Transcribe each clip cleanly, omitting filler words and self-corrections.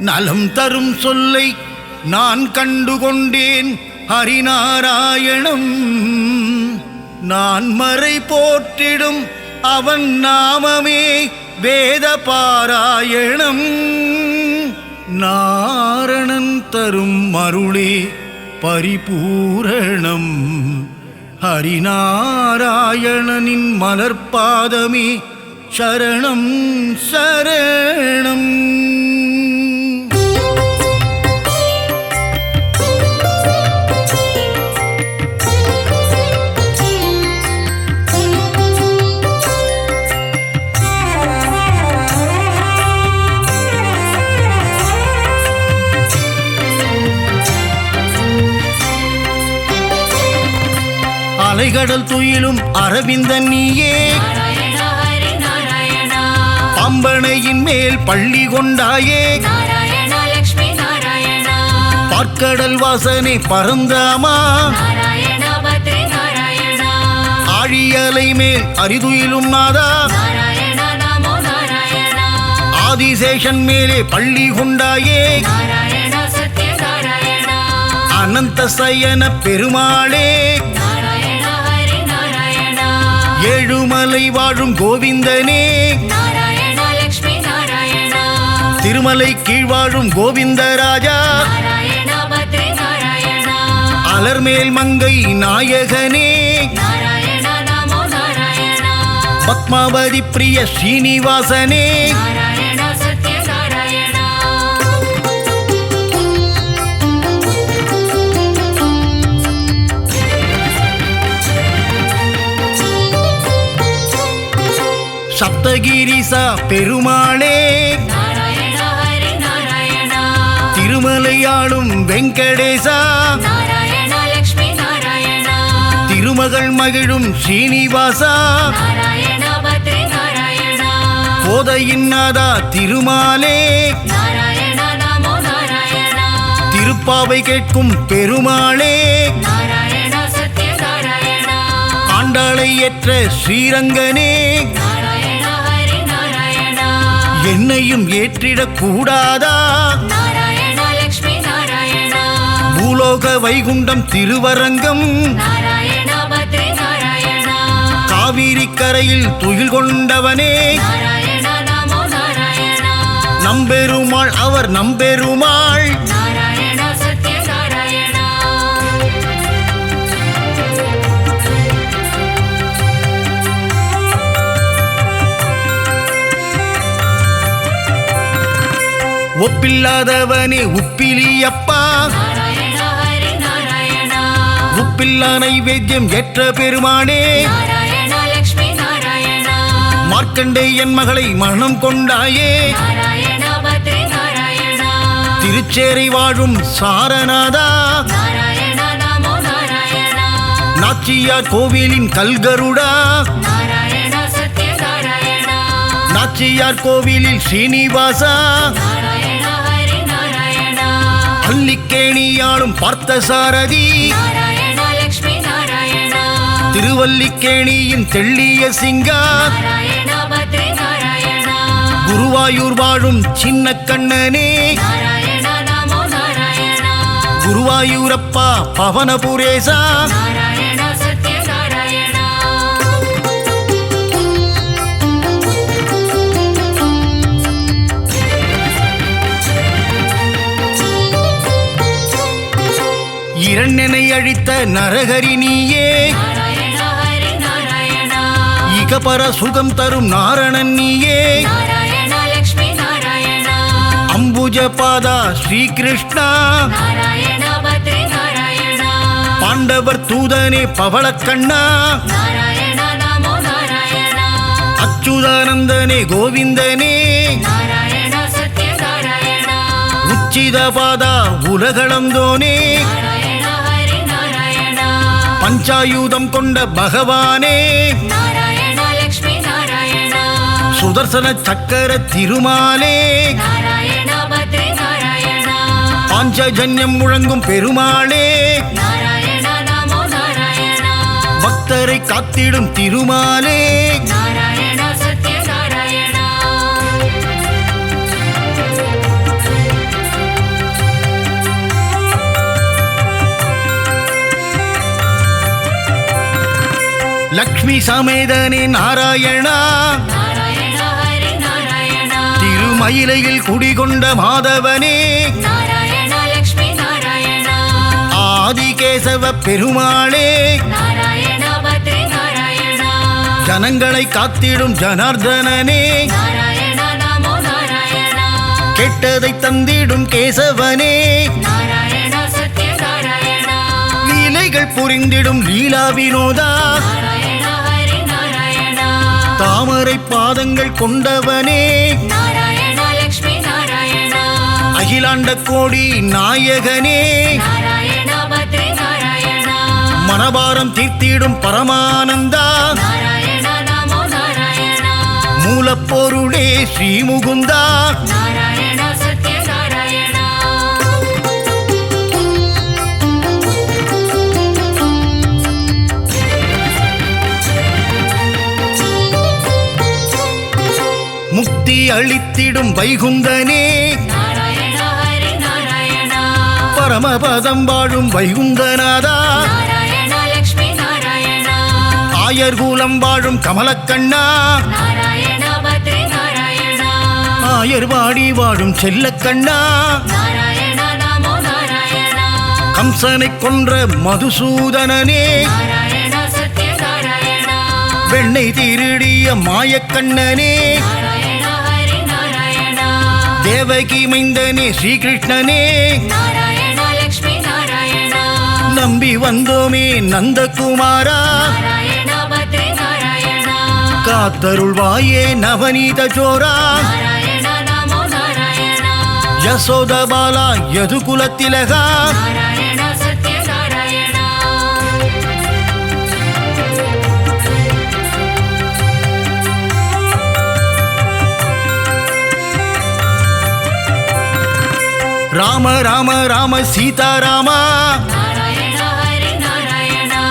நலம் தரும் சொல்லை நான் கண்டுகொண்டேன் ஹரிநாராயணம். நான் மறை போற்றிடும் அவன் நாமமே வேத பாராயணம். நாரணன் தரும் அருளே பரிபூரணம். ஹரிநாராயணனின் மலர்பாதமே சரணம் சரணம். அலைகடல் துயிலும் அரவிந்தன் நீயே, பம்பனையின் மேல் பள்ளி கொண்டாயே, பார்க்கடல் வாசனை பரந்தாமா, ஆழியலை மேல் அரிதுயிலும் நாதா, ஆதிசேஷன் மேலே பள்ளி கொண்டாயே, அனந்த சயன பெருமாளே, ஏழுமலை வாழும் கோவிந்தனே, திருமலை கீழ்வாழும் கோவிந்தராஜா, அலர்மேல் மங்கை நாயகனே, பத்மாவதி பிரிய ஸ்ரீனிவாசனே, சப்தகிரிசா பெருமாளே, திருமலையாளும் வெங்கடேசா, திருமகள் மகிழும் ஸ்ரீனிவாசா, கோதையின் நாதா திருமாலே, திருப்பாவை கேட்கும் பெருமாளே, ஆண்டாளை ஏற்ற ஸ்ரீரங்கனே, என்னையும் ஏற்றிடக் கூடாதா, பூலோக வைகுண்டம் திருவரங்கம், காவிரி கரையில் துயில் கொண்டவனே, நம்பெருமாள் அவர் நம்பெருமாள், ஒப்பில்லாதவனே உப்பிலியப்பா, உப்பில்லா நைவேத்தியம் ஏற்ற பெருமானே, மார்க்கண்டேயன் மகளை மனம் கொண்டாயே, திருச்சேரை வாழும் சாரநாதா, நாச்சியார் கோவிலின் கல்கருடா, நாச்சியார் கோவிலில் ஸ்ரீனிவாசா, அல்லிக்கேணியாளும் பார்த்தசாரதி, திருவல்லிக்கேணியின் தெள்ளிய சிங்கா, குருவாயூர் வாழும் சின்ன கண்ணனே, குருவாயூரப்பா பவனபுரேசா, இரண்டனை அழித்த நரகரி நீயே, இகபர சுகம் தரும் நாரணன் நீயே, அம்புஜ பாதா ஸ்ரீகிருஷ்ணா, பாண்டவர் தூதனே பவளக்கண்ணா, அச்சுதானந்தனே கோவிந்தனே, உச்சித பாதா உலகளந்தோனே, பஞ்சாயுதம் கொண்ட பகவானே, சுதர்சன சக்கர திருமாலே, பாஞ்சஜன்யம் முழங்கும் பெருமாளே, பக்தரை காத்திடும் திருமாலே, லக்ஷ்மி சமேதனே நாராயணா நாராயணா ஹரி நாராயணா திருமயிலையில் குடிகொண்ட மாதவனே நாராயணா லக்ஷ்மி நாராயணா ஆதிகேசவ பெருமாளே நாராயணா பத்ரி நாராயணா ஜனங்களை காத்திடும் ஜனார்தனனே நாராயணா நமோ நாராயணா கெட்டதை தந்திடும் கேசவனே நாராயணா சத்ய நாராயணா லீலைகள் புரிந்திடும் லீலா வினோதா நாராயணா ஹரி நாராயணா தாமரை பாதங்கள் கொண்டவனே நாராயணா லக்ஷ்மி நாராயணா அகிலாண்ட கோடி நாயகனே நாராயணா பத்ரி நாராயணா மனபாரம் தீர்த்திடும் பரமானந்தா நாராயணா நமோ நாராயணா மூலப்பொருளே ஸ்ரீமுகுந்தா நாராயணா சத்ய நாராயணா முக்தி அளித்திடும் வைகுந்தனே நாராயணா ஹரி நாராயணா பரமபதம் வாழும் வைகுந்தநாதா நாராயணா லக்ஷ்மி நாராயணா ஆயர்கூலம் வாழும் கமலக்கண்ணா நாராயணா பத்ரி நாராயணா ஆயர்வாடி வாழும் செல்லக்கண்ணா நாராயணா நமோ நாராயணா கம்சனை கொன்ற மதுசூதனனே நாராயணா சத்ய நாராயணா வெண்ணெய் திருடிய மாயக்கண்ணனே நாராயணா ஹரி நாராயணா தேவகி மைந்தனே ஸ்ரீகிருஷ்ணனே நாராயணா லக்ஷ்மி நாராயணா நம்பி வந்தோமே நந்தகுமாரா நாராயணா பத்ரி நாராயணா காத்தருள்வாயே நவநீத ஜோரா நாராயணா நமோ நாராயணா யசோதபாலா யதுகுலத்திலகா நாராயணா சத்ய நாராயணா ராம ராம ராம சீதாராமா நாராயணா ஹரி நாராயணா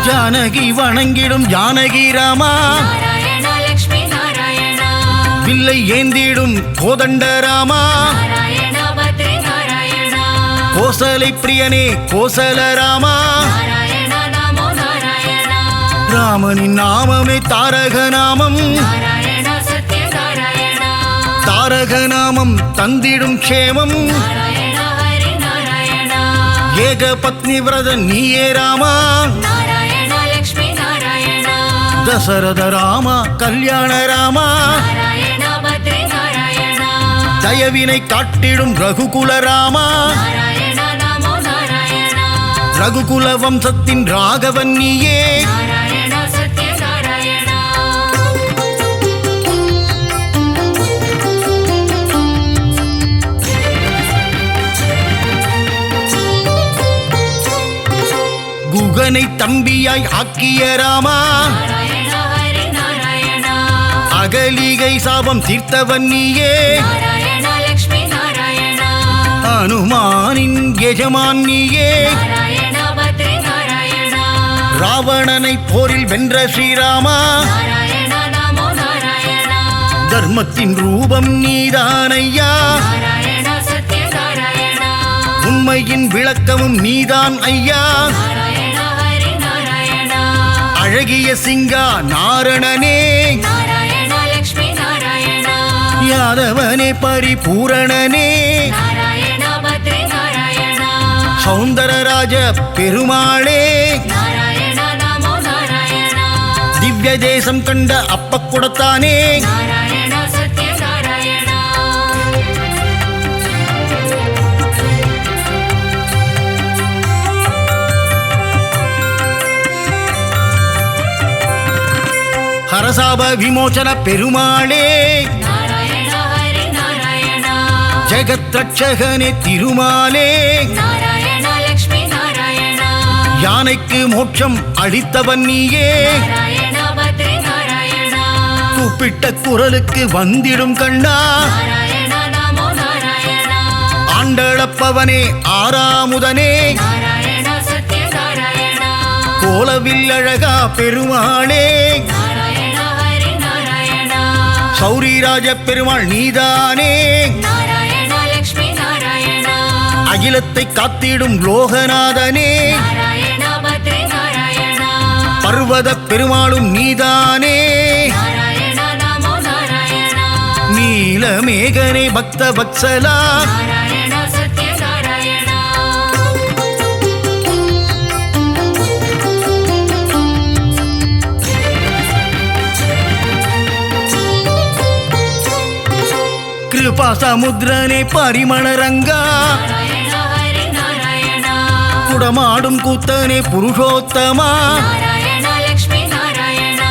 ஜானகி வணங்கிடும் ஜானகி ராமா நாராயணா லக்ஷ்மி நாராயணா வில்லை ஏந்திடும் கோதண்ட ராமா நாராயணா பத்ரி நாராயணா கோசலை பிரியனே கோசல ராமா நாராயணா நமோ நாராயணா ராமனின் நாமமே தாரக நாமம் நாராயணா சத்ய நாராயணா தாரக நாமம் தந்திடும் க்ஷேமம் நாராயணா ஹரி நாராயணா ஏக பத்னி விரத நீயே ராமா நாராயணா லக்ஷ்மி நாராயணா தசரத ராமா கல்யாண ராமா நாராயணா பத்ரி நாராயணா தயவினை காட்டிடும் ரகுகுல ராமா நாராயணா நமோ நாராயணா ரகுகுல வம்சத்தின் ராகவன் நீயே நாராயணா சத்ய நாராயணா குகனை தம்பியாய் ஆக்கிய ராமா நாராயணா ஹரி நாராயணா அகலிகை சாபம் தீர்த்தவன் நீயே நாராயணா லக்ஷ்மி நாராயணா அனுமானின் எஜமான் நீயே நாராயணா பத்ரி நாராயணா ராவணனை போரில் வென்ற ஸ்ரீராமா நாராயணா நமோ நாராயணா தர்மத்தின் ரூபம் நீதானையா நாராயணா சத்ய நாராயணா உண்மையின் விளக்கமும் நீதான் ஐயா நாராயணா ஹரி நாராயணா அழகிய சிங்கா நாரணனே நாராயணா லக்ஷ்மி நாராயணா யாதவனே பரிபூரணனே நாராயணா பத்ரி நாராயணா சௌந்தரராஜ பெருமாளே நாராயணா நமோ நாராயணா திவ்ய தேசம் கண்ட அப்பக்குடத்தானே நாராயணா சத்ய நாராயணா ஹரசாப விமோசன பெருமாளே நாராயணா ஹரி நாராயணா ஜெகத் ரட்சகனே திருமாலே நாராயணா லக்ஷ்மி நாராயணா யானைக்கு மோட்சம் அளித்தவன் நீயே நாராயணா பத்ரி நாராயணா கூப்பிட்ட குரலுக்கு வந்திடும் கண்ணா நாராயணா நமோ நாராயணா ஆண்டளப்பவனே ஆறாமுதனே நாராயணா சத்ய நாராயணா கோலவில் அழகா பெருமாளே நாராயணா ஹரி நாராயணா சௌரிராஜ பெருமாள் நீதானே நாராயணா லக்ஷ்மி நாராயணா அகிலத்தை காத்திடும் லோகநாதனே நாராயணா பத்ரி நாராயணா பர்வத பெருமாளும் நீதானே நாராயணா நமோ நாராயணா நீலமேகனே பக்த வத்சலா நாராயணா சத்ய நாராயணா கிருபா சமுத்திரனே பரிமளரங்கா நாராயணா ஹரி நாராயணா குடமாடும் கூத்தனே புருஷோத்தமா நாராயணா லக்ஷ்மி நாராயணா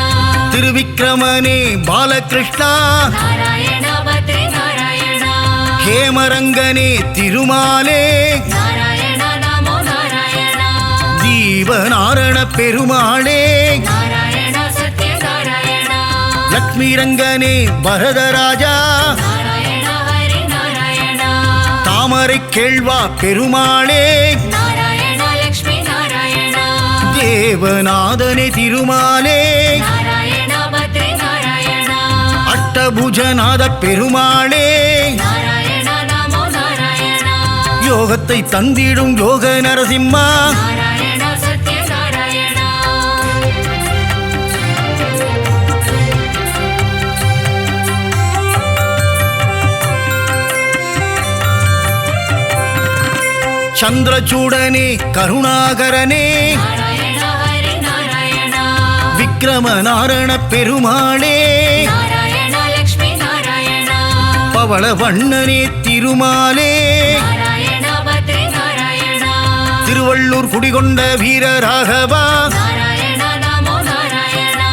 திருவிக்கிரமனே பாலகிருஷ்ணா நாராயணா பத்ரி நாராயணா ஹேமரங்கனே திருமாலே நாராயணா நமோ நாராயணா தீபநாரண பெருமாளே நாராயணா சத்ய நாராயணா லக்ஷ்மி ரங்கனே வரதராஜா நாராயணா ஹரி நாராயணா தாமரை கேள்வா பெருமாளே நாராயணா லக்ஷ்மி நாராயணா தேவநாதனே திருமாலே நாராயணா பத்ரி நாராயணா அஷ்டபுஜநாத பெருமாளே நாராயணா நமோ நாராயணா யோகத்தை தந்திடும் யோக நரசிம்மா நாராயணா சத்ய நாராயணா சந்திரசூடனே கருணாகரனே நாராயணா ஹரி நாராயணா விக்ரமநாரண பெருமாளே நாராயணா லக்ஷ்மி நாராயணா பவள வண்ணனே திருமாலே நாராயணா பத்ரி நாராயணா திருவள்ளூர் குடிகொண்ட வீரராகவா நாராயணா நமோ நாராயணா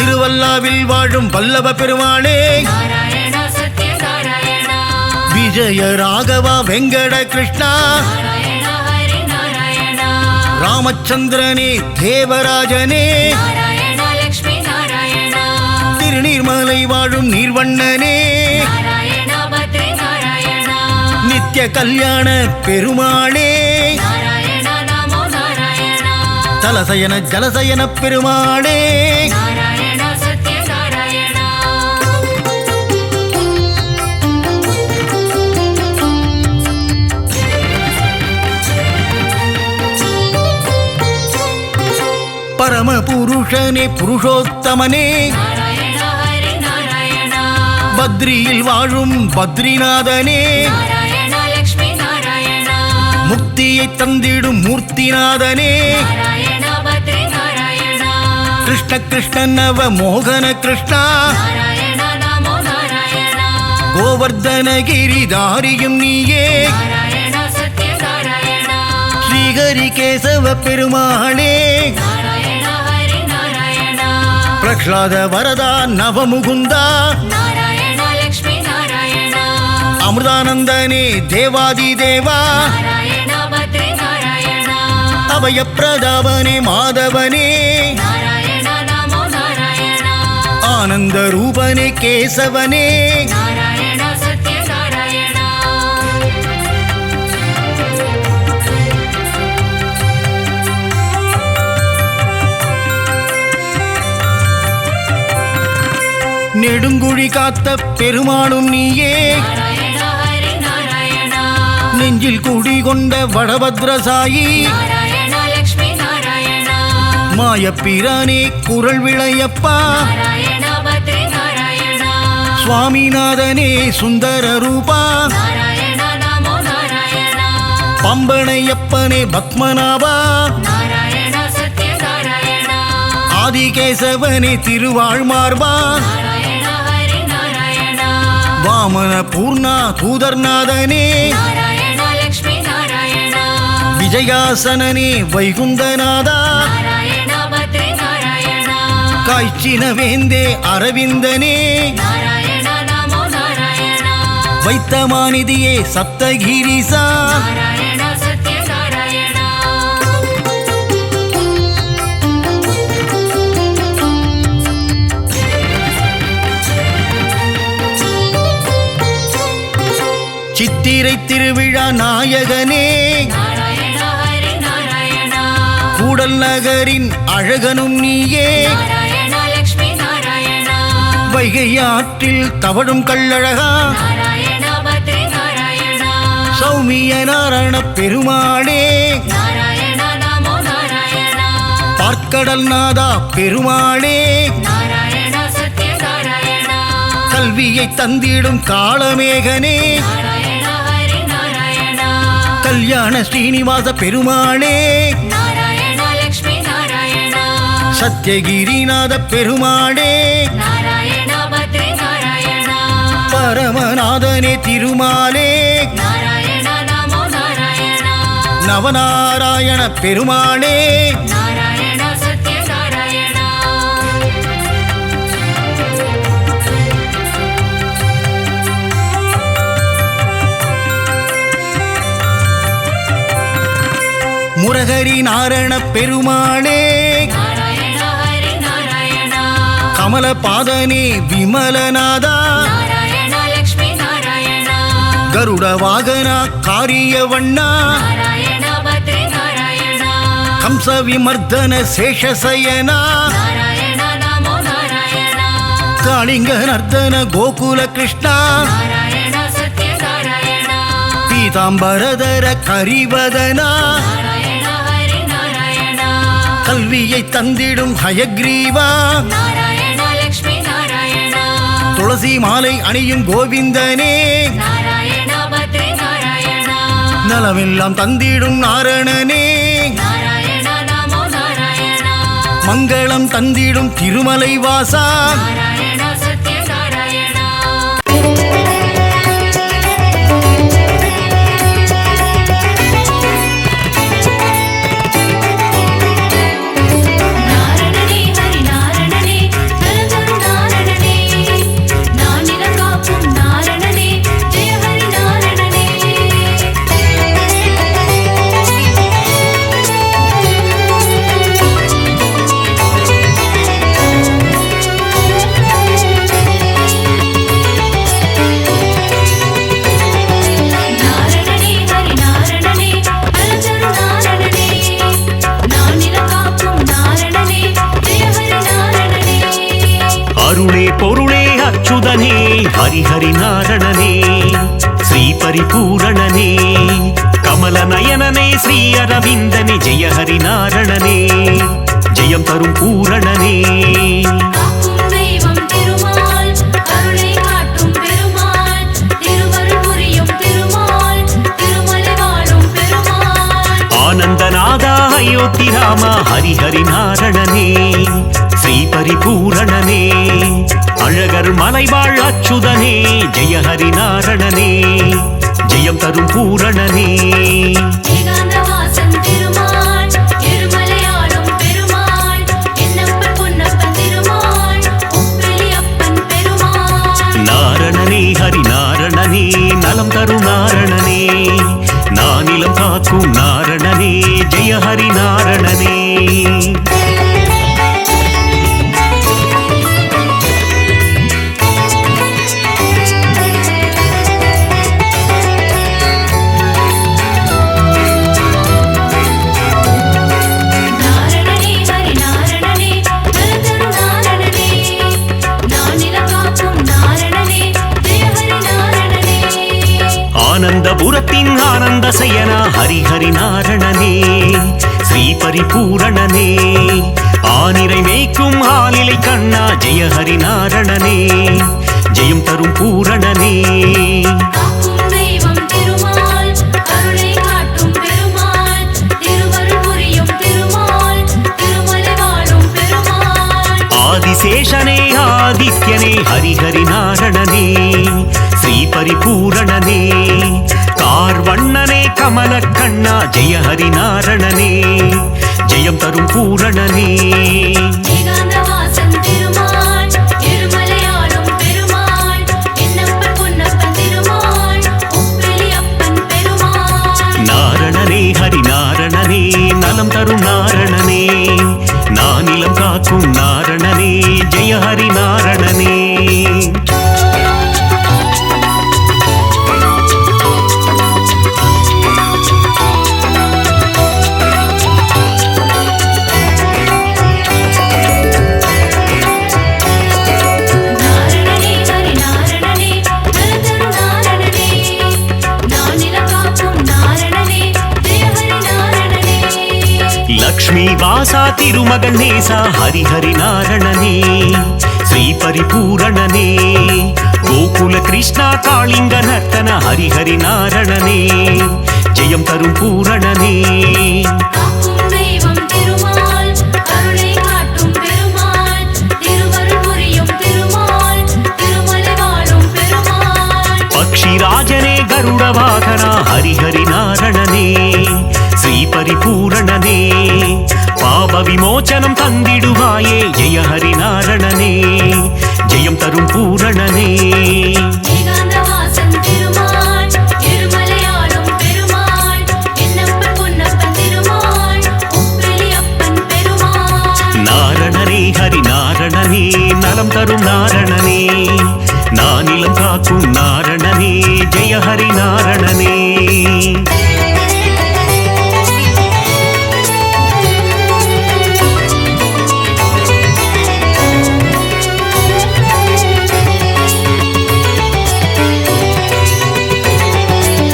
திருவல்லாவில் வாழும் வல்லப பெருமாளே நாராயணா சத்ய நாராயணா விஜய ராகவா வெங்கட கிருஷ்ணா நாராயணா ஹரி நாராயணா ராமச்சந்திரனே தேவராஜனே நாராயணா லக்ஷ்மி நாராயணா திருநீர்மலை வாழும் நீர்வண்ணனே நாராயணா பத்ரி நாராயணா நித்ய கல்யாண பெருமாளே நாராயணா நமோ நாராயணா தலசயன ஜலசயன பெருமாளே நாராயணா சத்ய நாராயணா பரம புருஷனே புருஷோத்தமனே நாராயணா ஹரி நாராயணா பத்ரியில் வாழும் பத்ரிநாதனே நாராயணா லக்ஷ்மி நாராயணா முக்தியை தந்திடும் மூர்த்திநாதனே நாராயணா பத்ரி நாராயணா கிருஷ்ண கிருஷ்ணன் நவ மோகன கிருஷ்ணா நாராயணா நமோ நாராயணா கோவர்தனகிரிதாரியும் நீயே நாராயணா சத்ய நாராயணா ஸ்ரீஹரி கேசவ பெருமாளே நாராயணா ஹரி நாராயணா பிரஹ்லாத வரதா நவமுகுந்தா நாராயணா லக்ஷ்மி நாராயணா அமிர்தானந்தனே தேவாதி தேவா நாராயணா பத்ரி நாராயணா அபய பிரதாபனே மாதவனே நாராயணா நமோ நாராயணா ஆனந்த ரூபனே கேசவனே நாராயணா சத்ய நாராயணா நெடுங்குழி காத்த பெருமாளும் நீயே நாராயணா ஹரி நாராயணா நெஞ்சில் குடிகொண்ட வடபத்ரசாயி நாராயணா லக்ஷ்மி நாராயணா மாயப்பிரானே குரல் விளையப்பா நாராயணா பத்ரி நாராயணா சுவாமிநாதனே சுந்தர ரூபா நாராயணா நமோ நாராயணா பம்பனையப்பனே பத்மநாபா நாராயணா சத்ய நாராயணா ஆதிகேசவனே திருவாழ்மார்பா நாராயணா ஹரி நாராயணா வாமன பூர்ணா தூதர்நாதனே நாராயணா லக்ஷ்மி நாராயணா விஜயாசனனே வைகுந்தநாதா நாராயணா பத்ரி நாராயணா காய்ச்சின வேந்தே அரவிந்தனே நாராயணா நமோ நாராயணா வைத்தமாநிதியே சப்தகிரிசா நாராயணா சத்ய நாராயணா சித்திரை திருவிழா நாயகனே நாராயணா ஹரி நாராயணா கூடல் நகரின் அழகனும் நீயே நாராயணா லக்ஷ்மி நாராயணா வைகை ஆற்றில் தவழும் கள்ளழகா நாராயணா பத்ரி நாராயணா சௌமிய நாராயண பெருமாளே நாராயணா நமோ நாராயணா பார்த்த பார்க்கடல் நாதா பெருமாளே நாராயணா சத்யநாராயணா கல்வியை தந்திடும் காளமேகனே நாராயணா ஹரி நாராயணா கல்யாண ஸ்ரீனிவாச பெருமாளே நாராயணா லக்ஷ்மி நாராயணா சத்யகிரிநாத பெருமாளே நாராயணா பத்ரி நாராயணா பரமநாதனே திருமாலே நாராயணா நமோ நாராயணா நவநாராயண பெருமாளே நாராயணா சத்யநாராயணா முரகரி நாரண பெருமாளே நாராயணா ஹரி நாராயணா கமலபாதனே விமலநாதா நாராயணா லக்ஷ்மி நாராயணா கருட வாகனா காரியவண்ணா நாராயணா பத்ரி நாராயணா கம்ச விமர்தன சேஷசயனா நாராயணா நமோ நாராயணா காளிங்க நர்தன கோகுல கிருஷ்ணா நாராயணா சத்யநாராயணா பீதாம்பரதர கரிவதனா நாராயணா ஹரி நாராயணா கல்வியை தந்திடும் ஹயக்ரீவா நாராயணா லக்ஷ்மி நாராயணா துளசி மாலை அணியும் கோவிந்தனே நாராயணா பத்ரி நாராயணா நலமெல்லாம் தந்திடும் நாரணனே நாராயணா நமோ நாராயணா மங்களம் தந்திடும் திருமலை வாசா நாராயணா சத்யநாராயணா நாரணனே ஹரி நாரணனே நலதரு நாரணனே நானிலம் காக்கும் நாரணனே ஜெய ஹரி நாரணனே நாரணனே ஹரி நாரணனே நலதரு நாரணனே நானிலம் காக்கும் நாரணனே ஜெய ஹரி நாரணனே அருளே பொருளே அச்சுதனே ஹரிஹரி நாரணனே ஸ்ரீ பரிபூரணனே கமல நயனனே ஸ்ரீ அரவிந்தனே ஜெய ஹரி நாரணனே ஜெயம் தரும் பூரணனே காக்கும் தெய்வம் திருமால் அருளை காட்டும் பெருமாள் திருவருள் புரியும் திருமால் திருமலை வாழும் பெருமாள் ஆனந்தநாதா அயோத்தி ராமா ஹரிஹரி நாரணனே ஸ்ரீ பரிபூரணனே அழகர் மலைவாழ் அச்சுதனே ஜெய ஹரி நாரணனே ஜெயம் தரும் பூரணனே ஏகாந்தவாசன் திருமால் எருமலையாளும் பெருமாள் என்னப்பன் பொன்னப்பன் திருமாள் உப்பிலியப்பன் பெருமாள் நாரணனே ஹரி நாரணனே நலம் தரும் நாரணனே நானிலம் காக்கும் நாரணனே ஜெய ஹரி நாரணனே நாரணனே ஹரி நாரணனே நலதரு நாரணனே நானிலம் காக்கும் நாரணனே ஜெய ஹரி நாரணனே ஆனந்தபுரத்தின் ஆனந்த சயனா ஹரிஹரி நாரணனே ஸ்ரீ பரிபூரணனே ஆனிரை மேய்க்கும் ஆலிலை கண்ணா ஜெய ஹரி நாரணனே ஜெயம் தரும் பூரணனே காக்கும் தெய்வம் திருமால் அருளை காட்டும் பெருமாள் திருவருள் புரியும் திருமால் திருமலை வாழும் பெருமாள் ஆதிசேஷனே ஆதித்யனே ஹரிஹரி நாரணனே ஸ்ரீ பரிபூரணனே கார்வண்ணனே கமல கண்ணா ஜெய ஹரி நாரணனே ஜெயம் தரும் பூரணனே ஏகாந்தவாசன் திருமால் எருமலையாளும் பெருமாள் என்னப்பன் பொன்னப்பன் திருமாள் உப்பிலியப்பன் பெருமாள் நாரணனே ஹரி நாரணனே நலம் தரும் நாரணனே நானிலம் காக்கும் நாரணனே ஜெய ஹரி நாரணனே நாரணனே ஹரி நாரணனே நலதரு நாரணனே நானிலம் காக்கும் நாரணனே ஜெய ஹரி நாரணனே லக்ஷ்மி வாசா திருமகன் நேசா ஹரிஹரி நாரணனே ஸ்ரீ பரிபூரணனே கோகுல கிருஷ்ணா காளிங்க நர்த்தன ஹரிஹரி நாரணனே ஜெயம் தரும் பூரணனே காக்கும் தெய்வம் திருமால் கருணை காட்டும் பெருமாள் திருவருள் புரியும் திருமால் திருமலை வாழும் பெருமாள் பக்ஷிராஜனே கருட வாகனா ஹரிஹரி நாரணனே ஸ்ரீ பரிபூரணனே பாப விமோச்சனம் தந்திடுவாயே ஜெய ஹரி நாரணனே ஜெயம் தரும் பூரணனே ஏகாந்தவாசன் திருமால் திருமலையாளும் பெருமாள் என்னப்பன் பொன்னப்பன் திருமாள் உப்பிலியப்பன் பெருமாள் நாரணனே ஹரி நாரணனே நலம் தரும் நாரணனே நானிலம் காக்கும் நாரணனே ஜெய ஹரி நாரணனே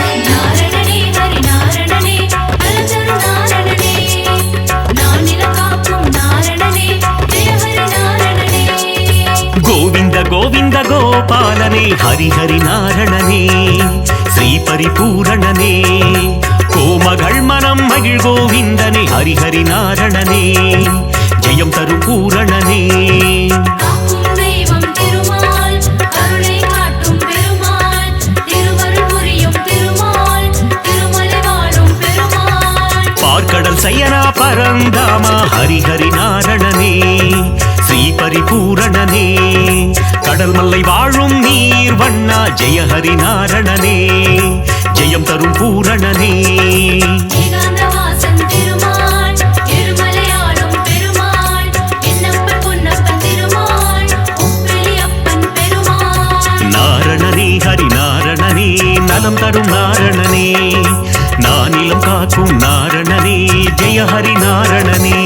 நாரணனே ஹரி நாரணனே நலந்தரு நாரணனே நானில காக்கும் நாரணனே ஜெய ஹரி நாரணனே கோவிந்த கோவிந்த கோபாலனே ஹரிஹரி நாரணனே ஸ்ரீ பரிபூரணனே கோமகள் மனம் மகிழ் கோவிந்தனே ஹரிஹரி நாரணனே ஜெயம் தரும் பூரணனே காக்கும் தெய்வம் திருமால் கருணை காட்டும் பெருமாள் திருவருள் புரியும் திருமால் திருமலை வாழும் பெருமாள் பார்க்கடல் சயனா பரந்தாமா ஹரிஹரி நாரணனே ஸ்ரீ பரிபூரணனே கடல் மல்லை வாழும் நீர் வண்ணா ஜெய ஹரி நாரணனே ஜெயம் தரும் பூரணனே ஏகாந்தவாசன் திருமால் திருமலையாளும் பெருமாள் என்னப்பன் பொன்னப்பன் திருமாள் உப்பிலியப்பன் பெருமாள் நாரணனே ஹரி நாரணனே நலம் தரும் நாரணனே நானிலம் காக்கும் நாரணனே ஜெய ஹரி நாரணனே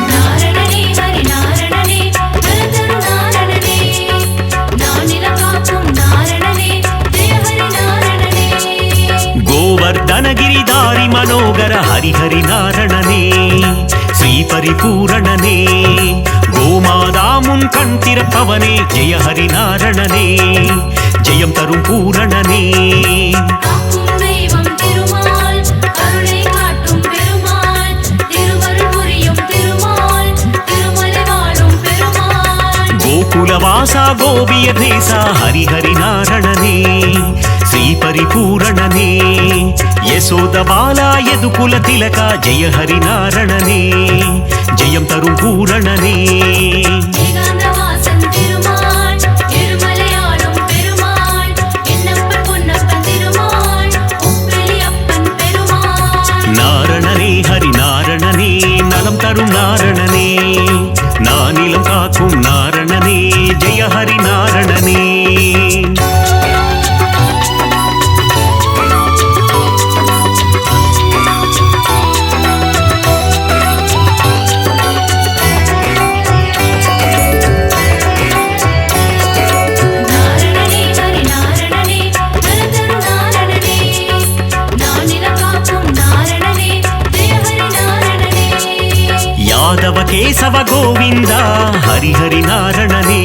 நாரணனே ஹரி நாரணனே நலந்தரு நாரணனே நானில காக்கும் நாரணனே ஜெய ஹரி நாரணனே கோவர்தனகிரிதாரி மனோகர ஹரிஹரி நாரணனே ஸ்ரீ பரிபூரணனே கோமாதா முன் கண் திறப்பவனே ஜெய ஹரி நாரணனே ஜெயம் தரும் பூரணனே காக்கும் தெய்வம் திருமால் கருணை காட்டும் பெருமாள் திருவருள் புரியும் திருமால் திருமலை வாழும் பெருமாள் கோகுலவாசா கோபிய தேசா ஹரிஹரி நாரணனே ஸ்ரீ பரிபூரணனே யசோத பாலா யதுகுல திலகா ஜெய ஹரி நாரணனே ஜெயம் தரும் பூரணனே ஏகாந்தவாசன் திருமால் திருமலையாளும் பெருமாள் என்னப்பன் பொன்னப்பன் திருமாள் உப்பிலியப்பன் பெருமாள் நாரணனே ஹரி நாரணனே நலம் தரும் நாரணனே நானிலம் காக்கும் நாரணனே ஜெய ஹரி நாரணனே நாரணனே ஹரி நாரணனே நலந்தரு நாரணனே நானில காக்கும் நாரணனே ஜெய ஹரி நாரணனே யாதவ கேசவ கோவிந்தா ஹரிஹரி நாரணனே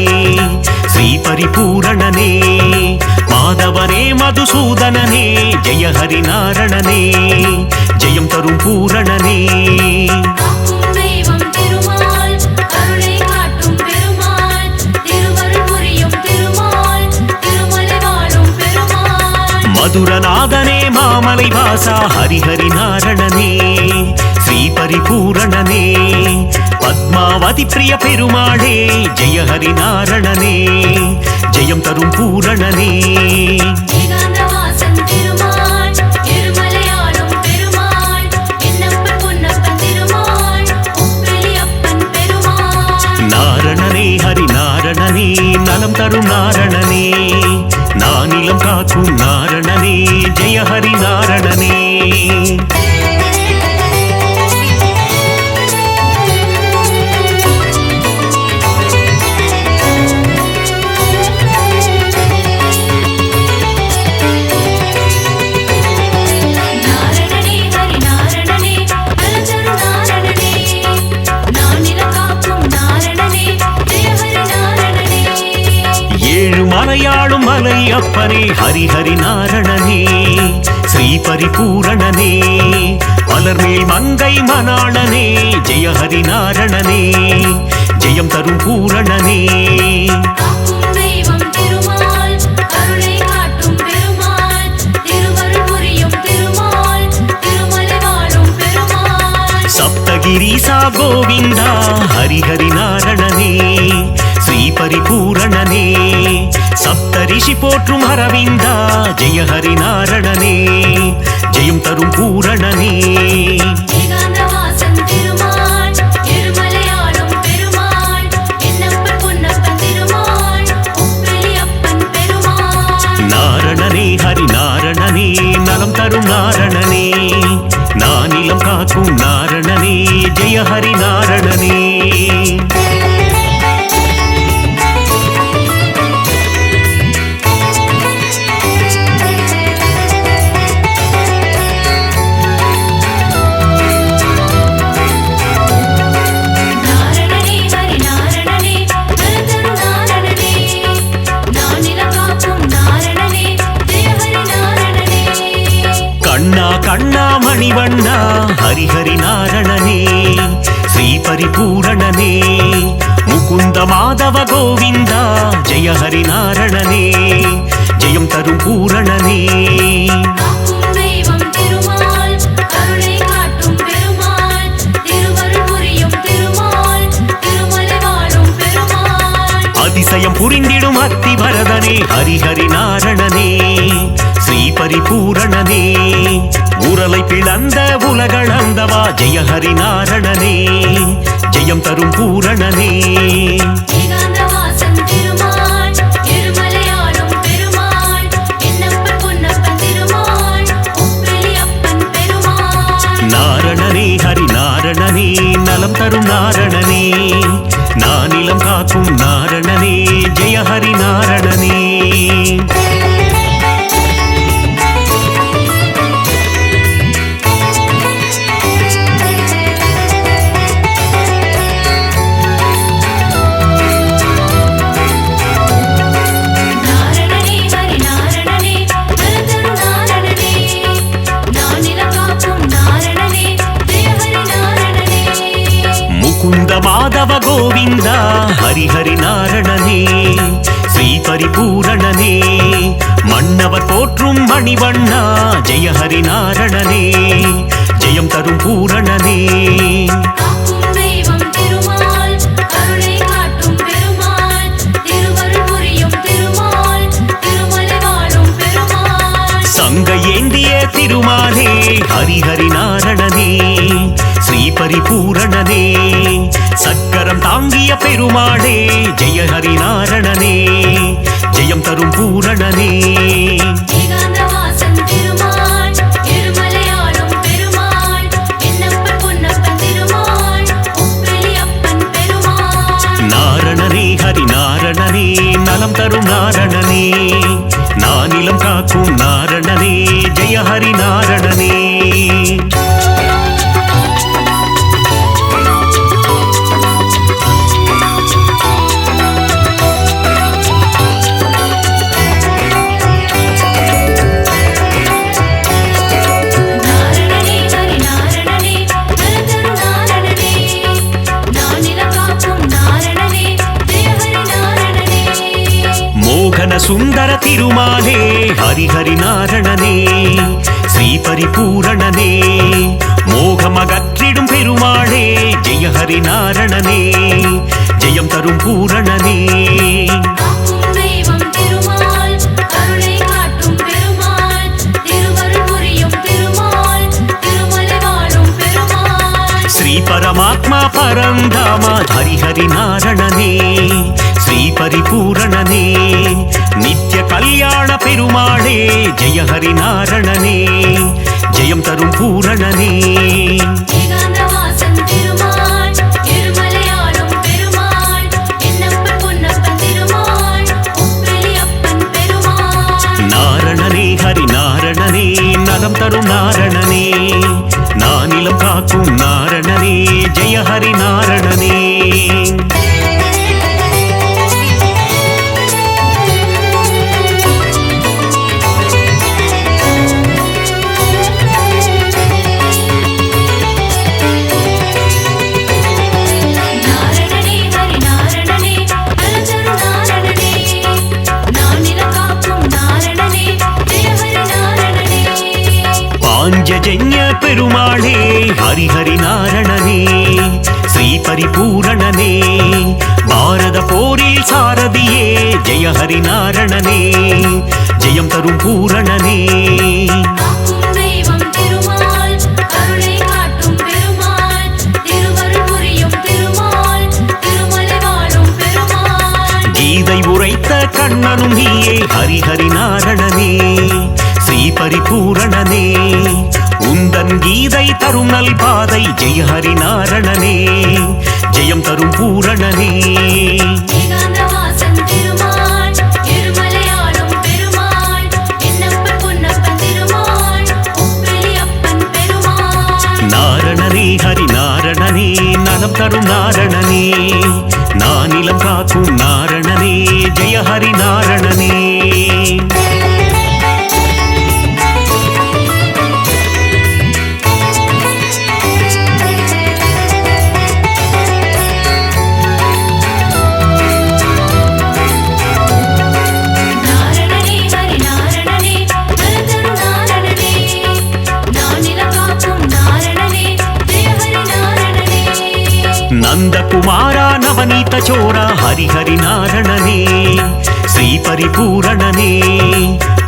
ஸ்ரீ பரிபூரணனே மாதவனே மதுசூதனனே ஜெய ஹரி நாரணனே ஜெயம் தரும் பூரணனே காக்கும் தெய்வம் திருமால் கருணை காட்டும் பெருமாள் திருவருள் புரியும் திருமால் திருமலை வாழும் பெருமாள் மதுரநாதனே மாமலை வாசா ஹரிஹரி நாரணனே ஸ்ரீ பரிபூரணனே பத்மாவதி பிரிய பெருமாளே ஜெய ஹரி நாரணனே ஜெயம் தரும் பூரணனே ஏகாந்தவாசன் திருமால் திருமலையாளும் பெருமாள் என்னப்பன் பொன்னப்பன் திருமாள் உப்பிலியப்பன் பெருமாள் நாரணனே ஹரி நாரணனே நலம் தரும் நாரணனே நானிலம் காக்கும் நாரணனே ஜெய ஹரி நாரணனே அப்பனே ஹரிஹரி நாரணனே ஸ்ரீ பரிபூரணனே மலர்மேல் மங்கை மணாளனே ஜெய ஹரி நாரணனே ஜெயம் தரும் பூரணனே காக்கும் தெய்வம் திருமால் கருணை காட்டும் பெருமாள் திருவருள் புரியும் திருமால் திருமலை வாழும் பெருமாள் சப்தகிரீசா கோவிந்தா ஹரிஹரி நாரணனே ஸ்ரீ பரிபூரணனே சப்தரிஷி போற்றும் அரவிந்தா ஜெய ஹரி நாரணனே ஜெயம் தரும் பூரணனே ஏகாந்தவாசன் திருமால் திருமலையாளும் பெருமாள் என்னப்பன் பொன்னப்பன் திருமாள் உப்பிலி அப்பன் பெருமாள் நாரணனே ஹரி நாரணனே நலம் தரும் நாரணனே நானிலம் காக்கும் நாரணனே ஜெய ஹரி நாரணனே நாரணனே ஹரி நாரணனே நலதரு நாரணனே நானிலம் காக்கும் நாரணனே ஜெய ஹரி நாரணனே கண்ணா கண்ணா மணிவண்ணா ஹரிஹரி நாரணனே ஸ்ரீ பரிபூரணனே முகுந்த மாதவ கோவிந்தா ஜெய ஹரி நாரணனே ஜெயம் தரும் பூரணனே காக்கும் தெய்வம் திருமால் கருணை காட்டும் பெருமாள் திருவருள் புரியும் திருமால் திருமலை வாழும் பெருமாள் அதிசயம் புரிந்திடும் அத்தி வரதனே ஹரிஹரி நாரணனே ஸ்ரீ பரிபூரணனே உரலை பிளந்த உலகளந்தவா ஜெய ஹரி நாரணனே ஜெயம் தரும் பூரணனே ஏகாந்தவாசன் திருமால் திருமலையாளும் பெருமாள் என்னப்பன் பொன்னப்பன் திருமாள் உப்பிலி அப்பன் பெருமாள் நாரணனே ஹரி நாரணனே நலம் தரும் நாரணனே நானிலம் காக்கும் நாரணனே ஜெய ஹரி நாரணனே நாரணனே ஹரி நாரணனே நலதரு நாரணனே நானிலம் காக்கும் நாரணனே ஜெய ஹரி நாரணனே முகுந்த மாதவ கோவிந்தா ஹரிஹரி நாரணனே ஸ்ரீ பரிபூரணனே மன்னவர் போற்றும் மணிவண்ணா ஜெய ஹரி நாரணனே ஜெயம் தரும் பூரணனே காக்கும் தெய்வம் திருமால் கருணை காட்டும் பெருமாள் திருவருள் புரியும் திருமால் திருமலை வாழும் பெருமாள் சங்க ஏந்திய திருமாலே ஹரிஹரி நாரணனே ஸ்ரீ பரிபூரணனே சக்கரம் தாங்கிய பெருமாளே ஜெய ஹரி நாரணனே ஜெயம் தரும் பூரணனே ஏகாந்தவாசன் திருமால் திருமலையாளும் பெருமாள் என்னப்பன் பொன்னப்பன் திருமாள் உப்பிலி அப்பன் பெருமாள் நாரணனே ஹரி நாரணனே நலம் தரும் நாரணனே நானிலம் காக்கும் நாரணனே ஜெய ஹரி நாரணனே நாரணனே ஹரி நாரணனே நலதரு நாரணனே நானிலம் காக்கும் நாரணனே ஜெய ஹரி நாரணனே மோகன சுந்தர திருமாலே ஹரிஹரி நாரணனே ஸ்ரீ பரிபூரணனே மோகமகற்றிடும் பெருமாளே ஜெய ஹரி நாரணனே ஜெயம் தரும் பூரணனே காக்கும் தெய்வம் திருமால் கருணை காட்டும் பெருமாள் திருவருள் புரியும் திருமால் திருமலை வாழும் பெருமாள் ஸ்ரீ பரமாத்மா பரந்தாமா ஹரிஹரி நாரணனே ஸ்ரீ பரிபூரணனே நித்ய கல்யாண பெருமாளே ஜெய ஹரி நாரணனே ஜெயம் தரும் பூரணனே ஏகாந்தவாசன் திருமால் திருமலையாளும் பெருமாள் என்னப்பன் பொன்னப்பன் திருமாள் உப்பிலி அப்பன் பெருமாள் நாரணனே ஹரி நாரணனே நலம் தரும் நாரணனே நானிலம் காக்கும் நாரணனே ஜெய ஹரி நாரணனே செஞ்ச பெருமாளே ஹரிஹரி நாரணனே ஸ்ரீ பரிபூரணனே பாரத போரில் சாரதியே ஜெய ஹரி நாரணனே ஜெயம் தரும் பூரணனே காக்கும் தெய்வம் திருமால் கருணை காட்டும் பெருமாள் திருவருள் புரியும் திருமால் திருமலை வாழும் பெருமாள் கீதை உரைத்த கண்ணனும் நீயே ஹரிஹரி நாரணனே ஸ்ரீ பரிபூரணனே உந்தன் கீதை தரும் நல் பாதை ஜெய ஹரி நாரணனே ஜெயம் தரும் பூரணனே ஏகாந்தவாசன் திருமால் திருமலையாளும் பெருமாள் என்னப்பன் பொன்னப்பன் திருமாள் உப்பிலி அப்பன் பெருமாள் நாரணனே ஹரி நாரணனே நலம் தரும் நாரணனே நானிலம் காக்கும் நாரணனே ஜெய ஹரி நாரணனே நாரணனே ஹரி நாரணனே நலதரு நாரணனே நானிலம் காக்கும் நாரணனே ஜெய ஹரி நாரணனே நந்தகுமாரா நவநீத சோரா ஹரிஹரி நாரணனே ஸ்ரீ பரிபூரணனே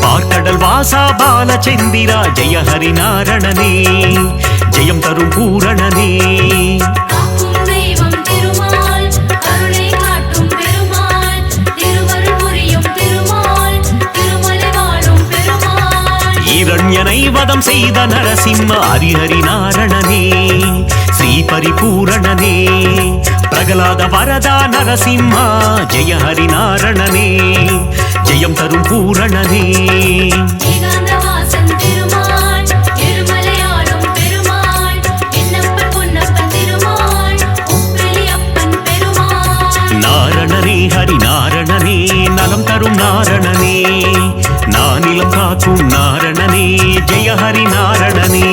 பார்க்கடல் வாசா பாலச்சந்திரா ஜெய ஹரி நாரணனே ஜெயம் தரும் பூரணனே காக்கும் தெய்வம் திருமால் கருணை காட்டும் பெருமாள் திருவருள் புரியும் திருமால் திருமலை வாழும் பெருமாள் இரண்யனை வதம் செய்த நரசிம்ம ஹரிஹரி நாரணனே ஸ்ரீ பரிபூரணனே பிரகலாத வரதா நரசிம்மா ஜெய ஹரி நாரணனே ஜெயம் தரும் பூரணனே ஏகாந்தவாசன் திருமால் திருமலையாளும் பெருமாள் என்னப்பன் பொன்னப்பன் திருமாள் உப்பிலி அப்பன் பெருமாள் நாரணனே ஹரி நாரணனே நலம் தரும் நாரணனே நானிலம் காக்கும் நாரணனே ஜெய ஹரி நாரணனே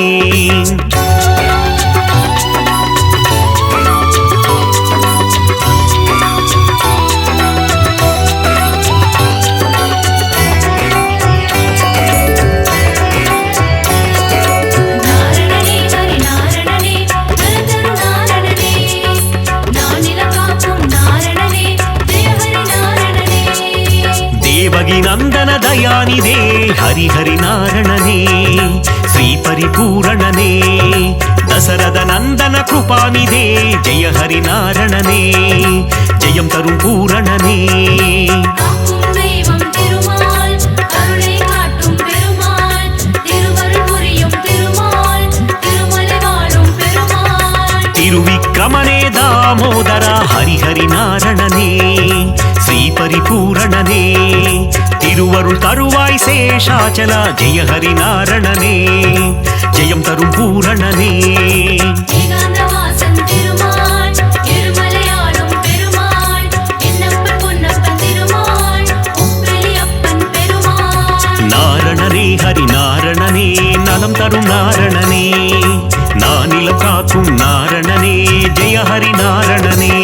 நாரணனே ஹரி நாரணனே நலதரு நாரணனே நானிலம் காக்கும் நாரணனே ஜெய ஹரி நாரணனே தேவகி நந்தன தயாநிதே ஹரிஹரி நாரணனே ஸ்ரீ பரிபூரணனே தசரத நந்தன கிருபாநிதே ஜெய ஹரி நாரணனே ஜெயம் தரும் பூரணனே காக்கும் தெய்வம் திருமால் கருணை காட்டும் பெருமாள் திருவருள் புரியும் திருமால் திருமலை வாழும் பெருமாள் திருவிக்கிரமனே தாமோதரா ஹரிஹரி நாரணனே ஸ்ரீ பரிபூரணனே திருவருள் தருவாய் சேஷாச்சலா ஜெய ஹரி நாரணனே ஜெயம் தரும் பூரணனே ஏகாந்தவாசன் திருமால் திருமலையாளும் பெருமாள் என்னப்பன் பொன்னப்பன் திருமாள் உப்பிலி அப்பன் பெருமாள் நாரணனே ஹரி நாரணனே நலம் தரும் நாரணனே நானிலம் காக்கும் நாரணனே ஜெய ஹரி நாரணனே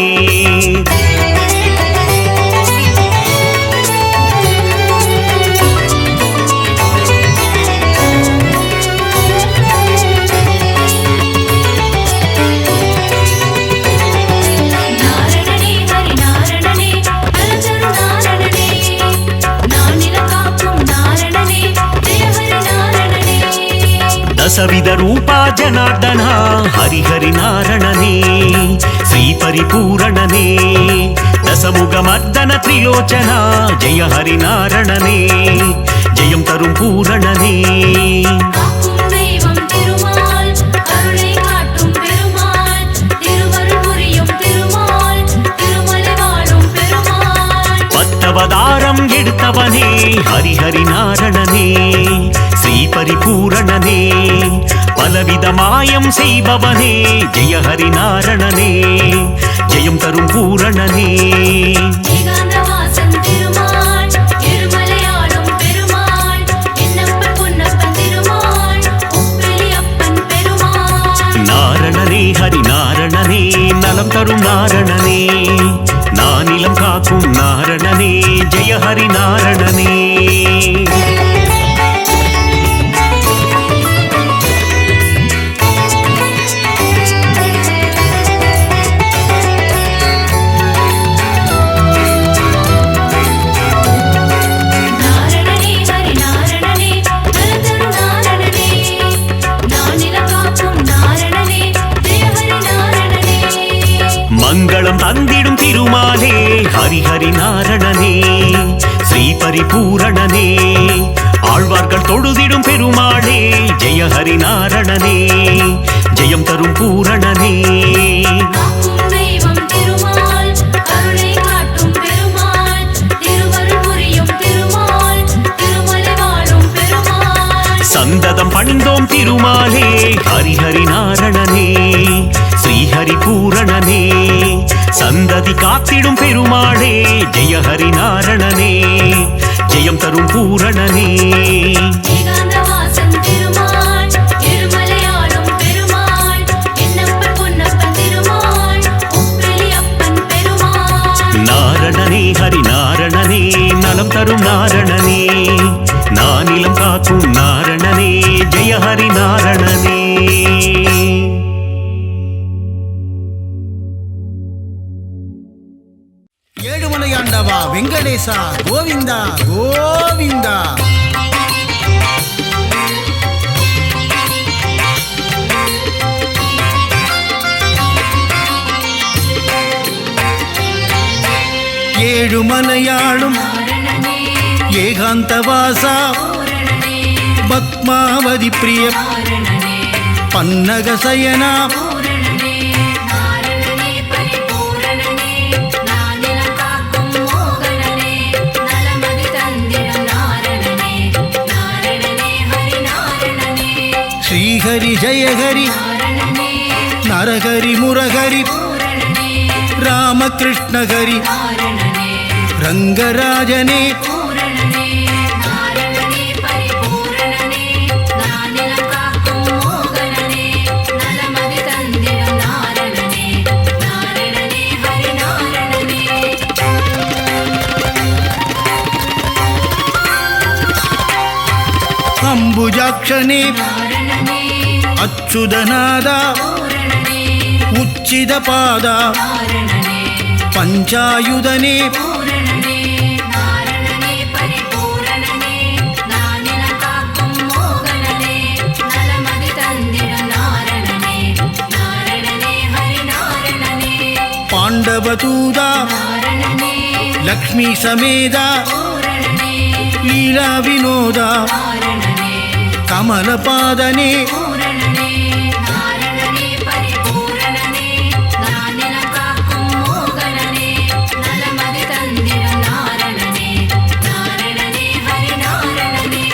நாரணனே ஹரி நாரணனே நலதரு நாரணனே நானிலம் காக்கும் நாரணனே ஜெய ஹரி நாரணனே దశవిధ రూపా జనార్దన హరిహరి నారణనే శ్రీ పరిపూరణనే దశముఖ మర్దన త్రిలోచన జయ హరి నారణనే జయం తరుం పూరణనే காக்கும் தெய்வம் திருமால் கருணை காட்டும் பெருமாள் திருவருள் புரியும் திருமால் திருமலை வாழும் பெருமாள் பத்தவதாரம் எடுத்தவனே ஹரிஹரி நாரணனே ஸ்ரீ பரிபூரணனே பலவித மாயம் செய்பவனே ஜெய ஹரி நாரணனே ஜெயம் தரும் பூரணனே ஏகாந்தவாசன் திருமால் திருமலையாளும் பெருமாள் என்னப்பன் பொன்னப்பன் திருமாள் உப்பிலி அப்பன் பெருமாள் நாரணனே ஹரி நாரணனே நலம் தரும் நாரணனே நானிலம் காக்கும் நாரணனே ஜெய ஹரி நாரணனே தந்திடும் திருமாலே ஹரிஹரி நாரணனே ஸ்ரீ பரிபூரணனே ஆழ்வார்கள் தொழுதிடும் பெருமாளே ஜெய ஹரி நாரணனே ஜெயம் தரும் பூரணனே காக்கும் தெய்வம் திருமால் கருணை காட்டும் பெருமாள் திருவருள் புரியும் திருமால் திருமலை வாழும் பெருமாள் சந்ததம் பணிந்தோம் திருமாலே ஹரிஹரி நாரணனே ஸ்ரீஹரி பூரணனே சந்ததி காத்திடும் பெருமாளே ஜெய ஹரி நாரணனே ஜெயம் தரும் பூரணனே ஏகாந்தவாசன் திருமால் திருமலையாளும் பெருமாள் என்னப்பன் பொன்னப்பன் திருமாள் உப்பிலி அப்பன் பெருமாள் நாரணனே ஹரி நாரணனே நலம் தரும் நாரணனே நானிலம் காக்கும் நாரணனே ஜெய ஹரி நாரணனே ஏழுமலையாண்டவா வெங்கடேசா கோவிந்தா கோவிந்தா. ஏழுமலையாளும் நாரணனே ஏகாந்தவாசா பூரணனே பத்மாவதி பிரிய நாரணனே பன்னகசயனா பூரணனே நாரணனே பரிபூரணனே நானிலம் காக்கும் மோகனனே நலமதி தந்திடும் நாரணனே நாரணனே ஹரி நாரணனே ஸ்ரீஹரி ஜெயஹரி நாரணனே நரஹரி முரஹரி பூரணனே ராமகிருஷ்ணஹரி நாரணனே ரங்கராஜனே பூரணனே நாரணனே பரிபூரணனே நானிலம் காக்கும் மோகனனே நலமதி தந்திடும் நாரணனே நாரணனே ஹரி நாரணனே அம்புஜாக்ஷனே நாரணனே அச்சுதநாதா பூரணனே உச்சிதபாதா நாரணனே பஞ்சாயுதனே பூரணனே நாரணனே பரிபூரணனே நானிலம் காக்கும் மோகனனே நலமதி தந்திடும் நாரணனே நாரணனே ஹரி நாரணனே பாண்டவதூதா நாரணனே லக்ஷ்மி சமேதா பூரணனே லீலா வினோதா நாரணனே கமலபாதனே பூரணனே நாரணனே பரிபூரணனே நானிலம் காக்கும் மோகனனே நலமதி தந்திடும் நாரணனே நாரணனே ஹரி நாரணனே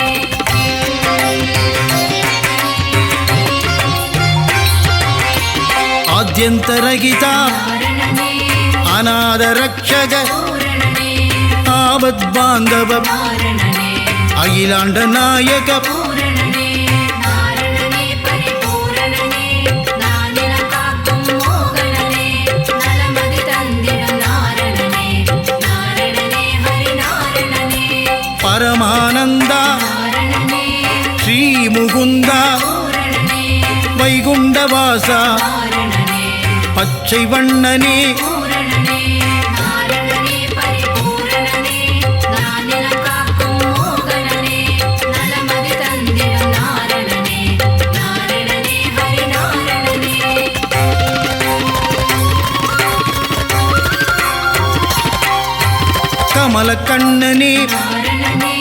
ஆத்யந்தரகிதா நாரணனே அநாதரக்ஷக பூரணனே ஆபத் பாந்தவ நாரணனே அகிலாண்ட நாயக பூரணனே நாரணனே பரிபூரணனே நானிலம் காக்கும் மோகனனே நலமதி தந்திடும் நாரணனே நாரணனே ஹரி நாரணனே பரமானந்தா நாரணனே ஸ்ரீ முகுந்தா பூரணனே வைகுண்டவாசா நாரணனே பச்சை வண்ணனே பூரணனே நாரணனே பரிபூரணனே நானிலம் காக்கும் மோகனனே நலமதி தந்திடும் நாரணனே நாரணனே ஹரி நாரணனே கமலக்கண்ணனே நாரணனே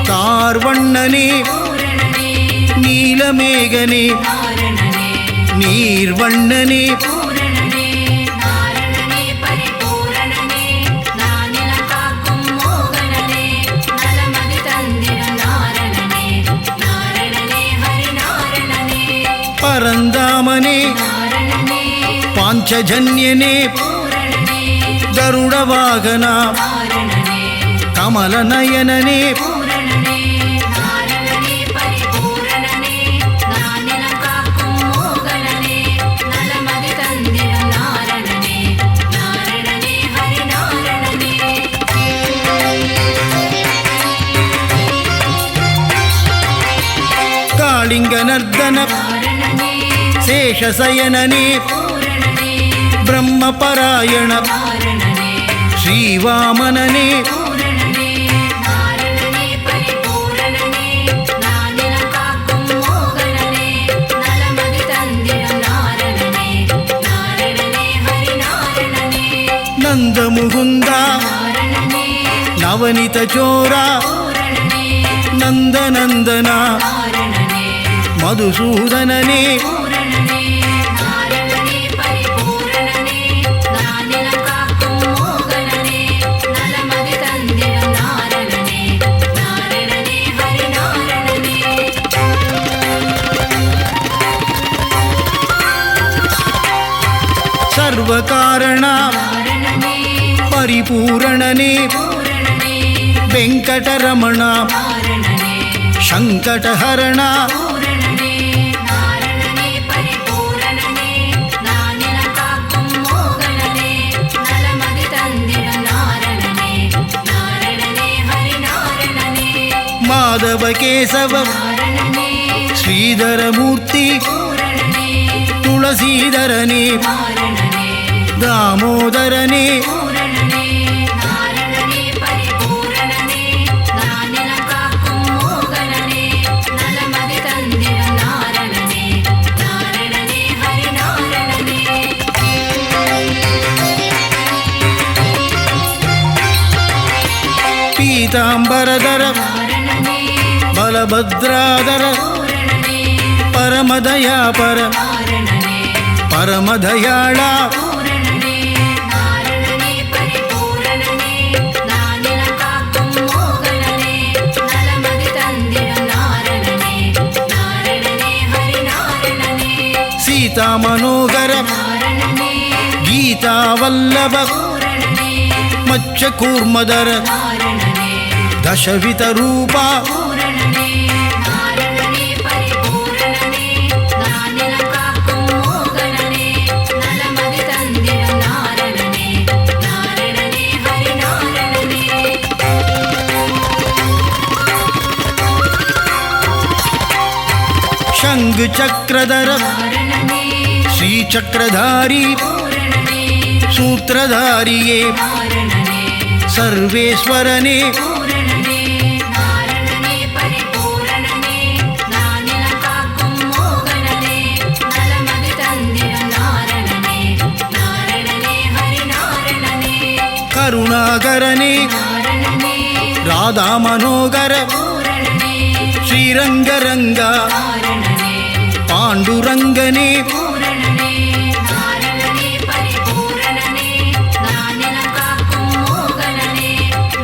தார்வண்ணனே பூரணனே நீலமேகனே நாரணனே நீர்வண்ணனே பூரணனே நாரணனே பரிபூரணனே நானிலம் காக்கும் மோகனனே நலமதி தந்திடும் நாரணனே நாரணனே ஹரி நாரணனே பரந்தாமனே நாரணனே பாஞ்சஜன்யனே பூரணனே கருடவாகனா நாரணனே கமலநயனனே பூரணனே நாரணனே பரிபூரணனே நானிலம் காக்கும் மோகனனே நலமதி தந்திடும் நாரணனே நாரணனே ஹரி நாரணனே காளிங்க நர்தன நாரணனே சேஷசயனனே பூரணனே பிரம்மபராயண நாரணனே ஸ்ரீவாமனனே பூரணனே நாரணனே பரிபூரணனே நானிலம் காக்கும் மோகனனே நலமதி தந்திடும் நாரணனே நாரணனே ஹரி நாரணனே நந்த முகுந்தா நாரணனே நவனித சோரா பூரணனே நந்தநந்தனா நாரணனே மதுசூதனனே பூரணனே நாரணனே பரிபூரணனே நானிலம் காக்கும் மோகனனே நலமதி தந்திடும் நாரணனே நாரணனே ஹரி நாரணனே சர்வகாரணா நாரணனே பரிபூரணனே பூரணனே வெங்கடரமணா நாரணனே சங்கடஹரணா பூரணனே நாரணனே பரிபூரணனே நானிலம் காக்கும் மோகனனே நலமதி தந்திடும் நாரணனே நாரணனே ஹரி நாரணனே மாதவ கேசவ நாரணனே ஸ்ரீதரமூர்த்தி பூரணனே துளசீதரனே நாரணனே தாமோதரனே பூரணனே நாரணனே பரிபூரணனே நானிலம் காக்கும் மோகனனே நலமதி தந்திடும் நாரணனே நாரணனே ஹரி நாரணனே பீதாம்பரதர நாரணனே பலபத்ராதர பூரணனே பரமதயாபர நாரணனே பரமதயாளா பூரணனே நாரணனே பரிபூரணனே நானிலம் காக்கும் மோகனனே நலமதி தந்திடும் நாரணனே நாரணனே ஹரி நாரணனே சீதா மனோகர நாரணனே கீதாவல்லப பூரணனே மச்ச கூர்மதர நாரணனே தசவித ரூபா பூரணனே நாரணனே பரிபூரணனே நானிலம் காக்கும் மோகனனே நலமதி தந்திடும் நாரணனே நாரணனே ஹரி நாரணனே சங்கு சக்கரதர நாரணனே ஸ்ரீசக்கரதாரி பூரணனே சூத்திரதாரியே நாரணனே சர்வேஸ்வரனே பூரணனே நாரணனே பரிபூரணனே நானிலம் காக்கும் மோகனனே நலமதி தந்திடும் நாரணனே நாரணனே ஹரி நாரணனே கருணாகரனே நாரணனே ராதா மனோகர பூரணனே ஸ்ரீரங்கரங்கா நாரணனே பாண்டுரங்கனே பூரணனே நாரணனே பரிபூரணனே நானிலம் காக்கும் மோகனனே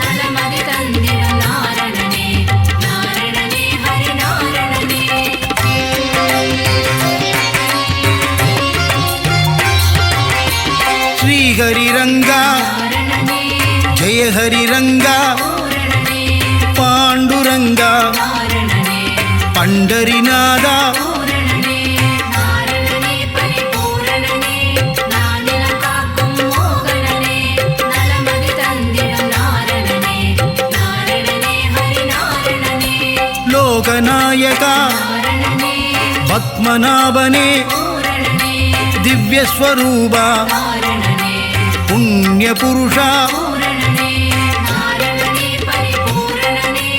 நலமதி தந்திடும் நாரணனே நாரணனே ஹரி நாரணனே ஸ்ரீஹரிரங்கா நாரணனே ஜெய ஹரிரங்கா பூரணனே பாண்டுரங்கா நாரணனே பண்டரிநாதா பூரணனே நாரணனே பரிபூரணனே நானிலம் காக்கும் மோகனனே நலமதி தந்திடும் நாரணனே நாரணனே ஹரி நாரணனே லோகநாயகா நாரணனே பத்மநாபனே பூரணனே திவ்யஸ்வரூபா நாரணனே புண்ணியபுருஷா பூரணனே நாரணனே பரிபூரணனே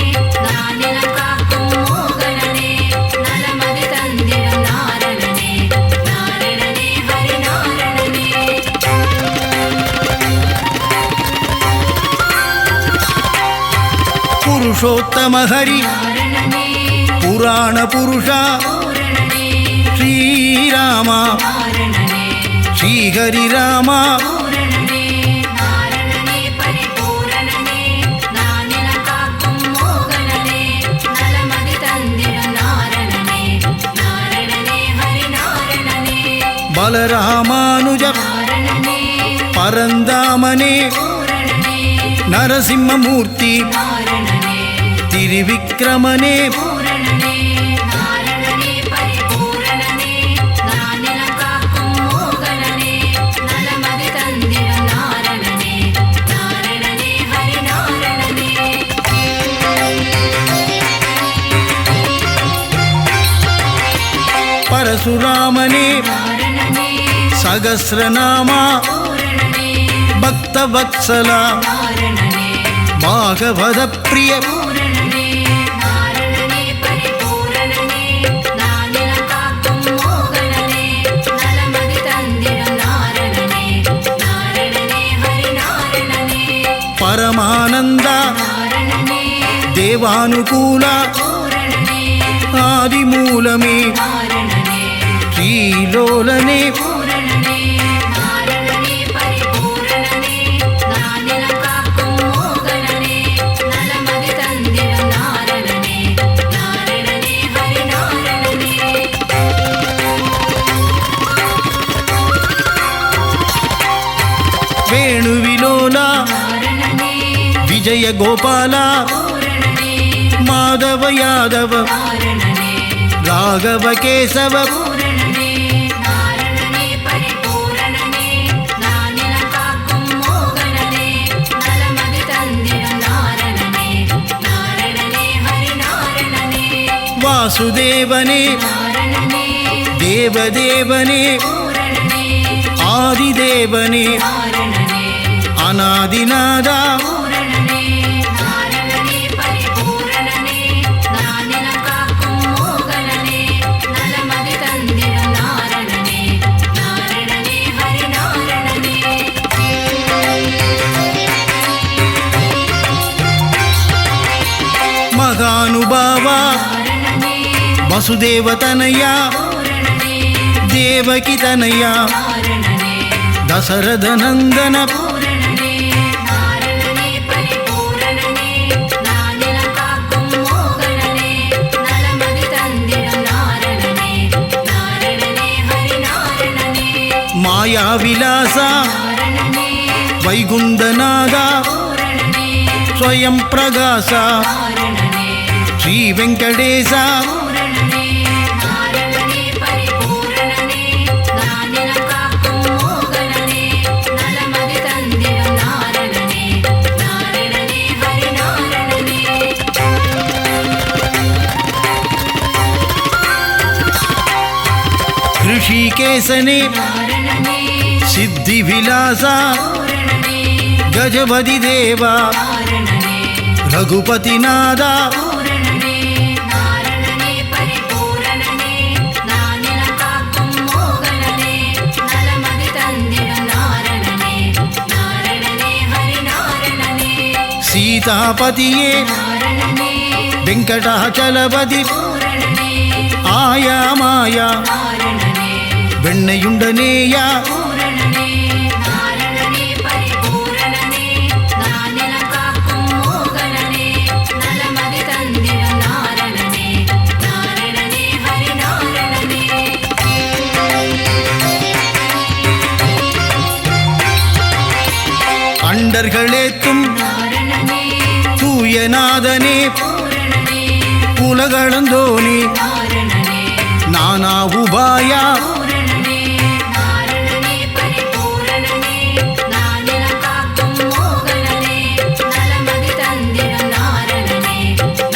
நானிலம் காக்கும் மோகனனே நலமதி தந்திடும் நாரணனே நாரணனே ஹரி நாரணனே புருஷோத்தம ஹரி நாரணனே புராண புருஷா பூரணனே ஸ்ரீராமா நாரணனே ஸ்ரீஹரிராமா பூரணனே நாரணனே பரிபூரணனே நானிலம் காக்கும் மோகனனே நலமதி தந்திடும் நாரணனே நாரணனே ஹரி நாரணனே பலராமானுஜ நாரணனே பரந்தாமனே பூரணனே நரசிம்மமூர்த்தி நாரணனே திரிவிக்ரமனே பூரணனே நாரணனே பரிபூரணனே நானிலம் காக்கும் மோகனனே நலமதி தந்திடும் நாரணனே நாரணனே ஹரி நாரணனே பரசுராமனே நாரணனே சகஸ்ரநாமா பூரணனே பக்தவத்சலா நாரணனே பாகவத பிரிய பூரணனே நாரணனே பரிபூரணனே நானிலம் காக்கும் மோகனனே நலமதி தந்திடும் நாரணனே நாரணனே ஹரி நாரணனே சர்வானுகூல பூரணனே ஆதிமூலமே நாரணனே ஸ்ரீலோலனே பூரணனே நாரணனே பரிபூரணனே நானிலம் காக்கும் மோகனனே நலமதி தந்திடும் நாரணனே நாரணனே ஹரிநாரணனே வேணுவிலோலா நாரணனே விஜய கோபாலா பூரணனே மாதவ யாதவ நாரணனே ராகவ கேசவ பூரணனே நாரணனே பரிபூரணனே நானிலம் காக்கும் மோகனனே நலமதி தந்திடும் நாரணனே நாரணனே ஹரிநாரணனே வாசுதேவனே நாரணனே தேவதேவனே பூரணனே ஆதிதேவனே நாரணனே அநாதிநாதா பூரணனே நாரணனே பரிபூரணனே நானிலம் காக்கும் மோகனனே நலமதி தந்திடும் நாரணனே நாரணனே ஹரிநாரணனே மகானுபாவா நாரணனே வசுதேவதனயா பூரணனே தேவகி தனயா நாரணனே தசரதநந்தன பூரணனே நாரணனே பரிபூரணனே நானிலம் காக்கும் மோகனனே நலமதி தந்திடும் நாரணனே நாரணனே ஹரிநாரணனே மாயாவிலாசா நாரணனே வைகுந்தநாதா பூரணனே ஸ்வயம் பிரகாசா நாரணனே ஸ்ரீ வெங்கடேசா பூரணனே நாரணனே பரிபூரணனே நானிலம் காக்கும் மோகனனே நலமதி தந்திடும் நாரணனே நாரணனே ஹரிநாரணனே ऋषिकेशने நாரணனே सिद्धिविलासा பூரணனே गजपति देवा நாரணனே रघुपतिनादा பூரணனே நாரணனே பரிபூரணனே நானிலம் காக்கும் மோகனனே நலமதி தந்திடும் நாரணனே நாரணனே ஹரிநாரணனே सीतापतिये நாரணனே வெங்கடாச்சலபதி பூரணனே ஆயா மாயா நாரணனே வெண்ணையுண்டனேயா பூரணனே நாரணனே பரிபூரணனே நானிலம் காக்கும் மோகனனே நலமதி தந்திடும் நாரணனே நாரணனே ஹரிநாரணனே அண்டர்களேத்தும் நாரணனே தூயநாதனே பூரணனே உலகளந்தோனே நாரணனே நானா உபாயா பூரணனே நாரணனே பரிபூரணனே நானிலம் காக்கும் மோகனனே நலமதி தந்திடும் நாரணனே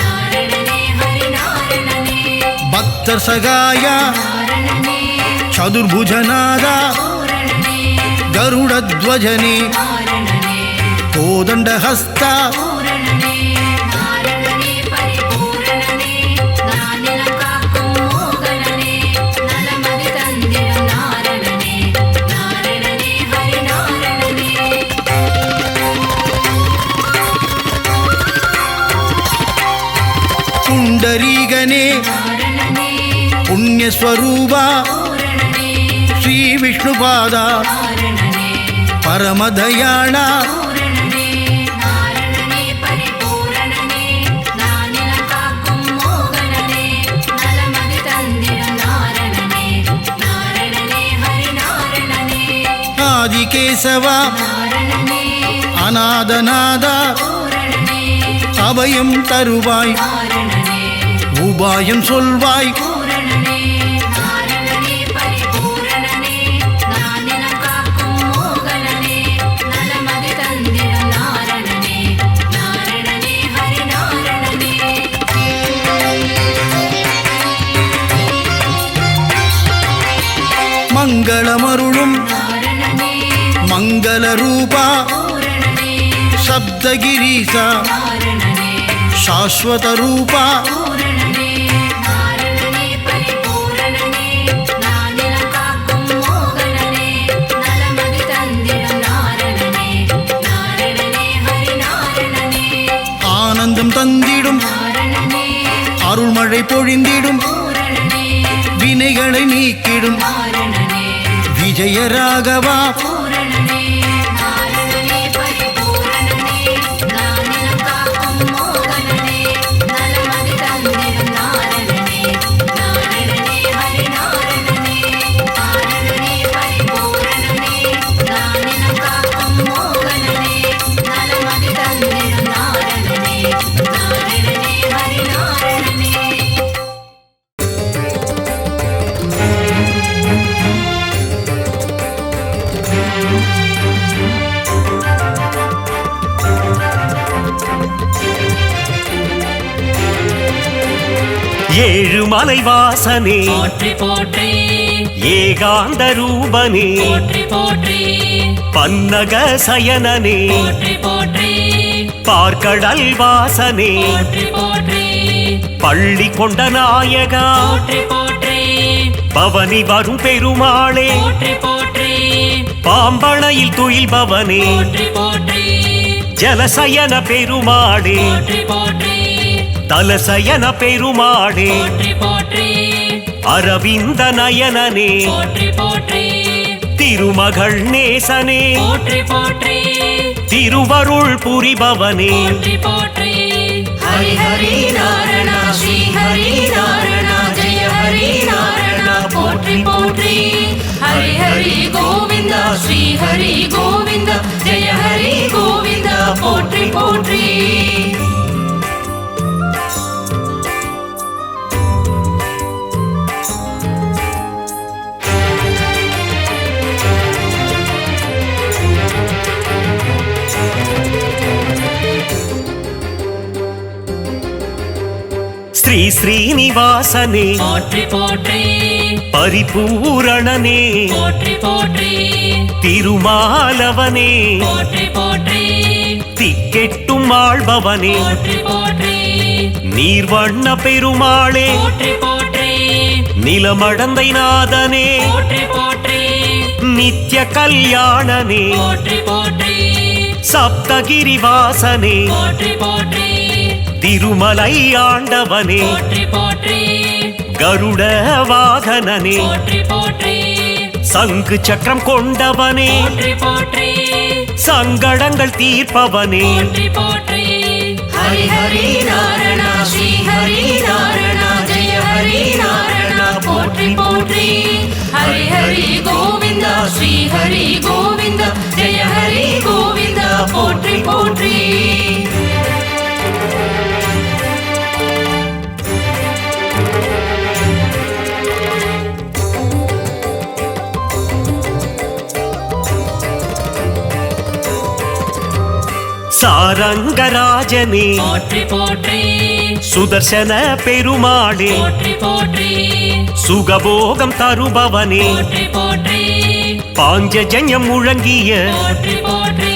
நாரணனே ஹரிநாரணனே பக்தர் சகாயா நாரணனே சதுர்புஜநாதா பூரணனே கருடத்வஜனே நாரணனே கோதண்டஹஸ்தா பூரணனே நாரணனே பரிபூரணனே நானிலம் காக்கும் மோகனனே நலமதி தந்திடும் நாரணனே நாரணனே ஹரிநாரணனே புண்டரீகனே நாரணனே புண்ணியஸ்வரூபா பூரணனே ஸ்ரீ விஷ்ணுபாதா நாரணனே பரமதயாளா பூரணனே நாரணனே பரிபூரணனே நானிலம் காக்கும் மோகனனே நலமதி தந்திடும் நாரணனே நாரணனே ஹரிநாரணனே ஆதிகேசவா நாரணனே அநாதநாதா பூரணனே அபயம் தருவாய் நாரணனே உபாயம் சொல்வாய் பூரணனே நாரணனே பரிபூரணனே நானிலம் காக்கும் மோகனனே நலமதி தந்திடும் நாரணனே நாரணனே ஹரிநாரணனே மங்களமருளும் நாரணனே மங்கள ரூபா பூரணனே சப்தகிரீசா நாரணனே சாஸ்வத ரூபா பூரணனே நாரணனே பரிபூரணனே நானிலம் காக்கும் மோகனனே நலமதி தந்திடும் நாரணனே நாரணனே ஹரிநாரணனே ஆனந்தம் தந்திடும் நாரணனே நீக்கிடும் நாரணனே விஜயராகவா பூரணனே நாரணனே பரிபூரணனே நானிலம் காக்கும் மோகனனே நலமதி தந்திடும் நாரணனே நாரணனே ஹரி நாரணனே நாரணனே பரிபூரணனே நானிலம் காக்கும் மோகனனே நலமதி தந்திடும் நாரணனே நாரணனே ஹரி நாரணனே ஏழுமலை வாசனே போற்றி போற்றி ஏகாந்த ரூபனே போற்றி போற்றி பன்னக சயனனே போற்றி போற்றி பார்க்கடல் வாசனே போற்றி போற்றி பள்ளி கொண்ட நாயகா போற்றி போற்றி பவனி வரும் பெருமாளே போற்றி போற்றி பாம்பணையில் துயில்பவனே போற்றி போற்றி ஜலசயன பெருமாளே போற்றி போற்றி தலசயன பெருமாளே போற்றி போற்றி அரவிந்த நயனனே போற்றி போற்றி திருமகள் நேசனே போற்றி போற்றி திருவருள் புரிபவனே போற்றி போற்றி ஹரி ஹரி நாரண ஸ்ரீ ஹரி நாரண ஜெய ஹரி நாரண போற்றி போற்றி ஹரி ஹரி கோவிந்த ஸ்ரீ ஹரி கோவிந்த ஜெய ஹரி கோவிந்த போற்றி போற்றி ஸ்ரீ ஸ்ரீனிவாசனே போற்றி போற்றி பரிபூரணனே போற்றி போற்றி திருமாலவனே போற்றி போற்றி திக்கெட்டும் ஆள்பவனே போற்றி போற்றி நீர்வண்ண பெருமாளே போற்றி போற்றி நிலமடந்தை நாதனே போற்றி போற்றி நித்ய கல்யாணனே போற்றி போற்றி சப்தகிரி வாசனே போற்றி போற்றி திருமலை ஆண்டவனே போற்றி போற்றி கருட வாகனனே போற்றி போற்றி சங்கு சக்கரம் கொண்டவனே போற்றி போற்றி சங்கடங்கள் தீர்ப்பவனே போற்றி போற்றி ஹரி ஹரி நாரண ஸ்ரீ ஹரி நாரண ஜெய ஹரி நாரண போற்றி போற்றி ஹரி ஹரி கோவிந்த ஸ்ரீ ஹரி கோவிந்த ஜெய ஹரி கோவிந்த போற்றி போற்றி சாரங்கராஜனே போற்றி போற்றி சுதர்சன பெருமாளே போற்றி போற்றி சுகபோகம் தருபவனே போற்றி போற்றி பாஞ்சஜன்யம் முழங்கிய போற்றி போற்றி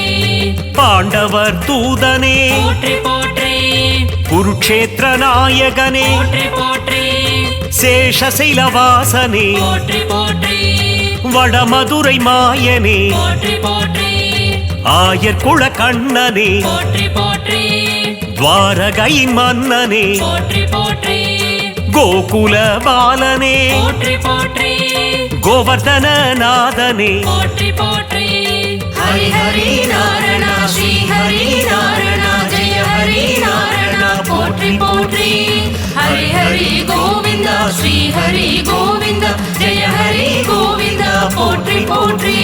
பாண்டவர் தூதனே போற்றி போற்றி குருக்ஷேத்திர நாயகனே போற்றி போற்றி சேஷசைலவாசனே போற்றி போற்றி வடமதுரை மாயனே போற்றி போற்றி ஆயர் குல கண்ணனே போற்றி போற்றி துவாரகையின் மன்னனே போற்றி போற்றி கோகுல பாலனே போற்றி போற்றி கோவர்தன நாதனே போற்றி போற்றி ஹரி ஹரி நாரண ஸ்ரீ ஹரி நாரண ஜெய ஹரி நாரண போற்றி போற்றி ஹரி ஹரி கோவிந்த ஸ்ரீ ஹரி கோவிந்த ஜெய ஹரி கோவிந்த போற்றி போற்றி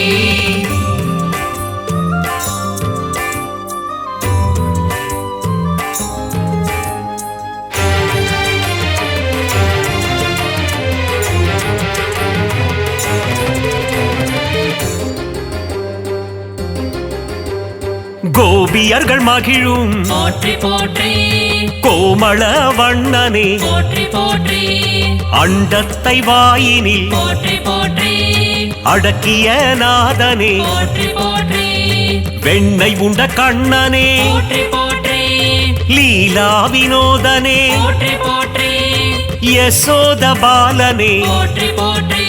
கோபியர்கள் மகிழும் போற்றி போற்றி கோமள வண்ணனே போற்றி போற்றி அண்டத்தை வாயினில் போற்றி போற்றி அடக்கிய நாதனே போற்றி போற்றி வெண்ணெய் உண்ட கண்ணனே போற்றி போற்றி லீலா வினோதனே போற்றி போற்றி யசோத பாலனே போற்றி போற்றி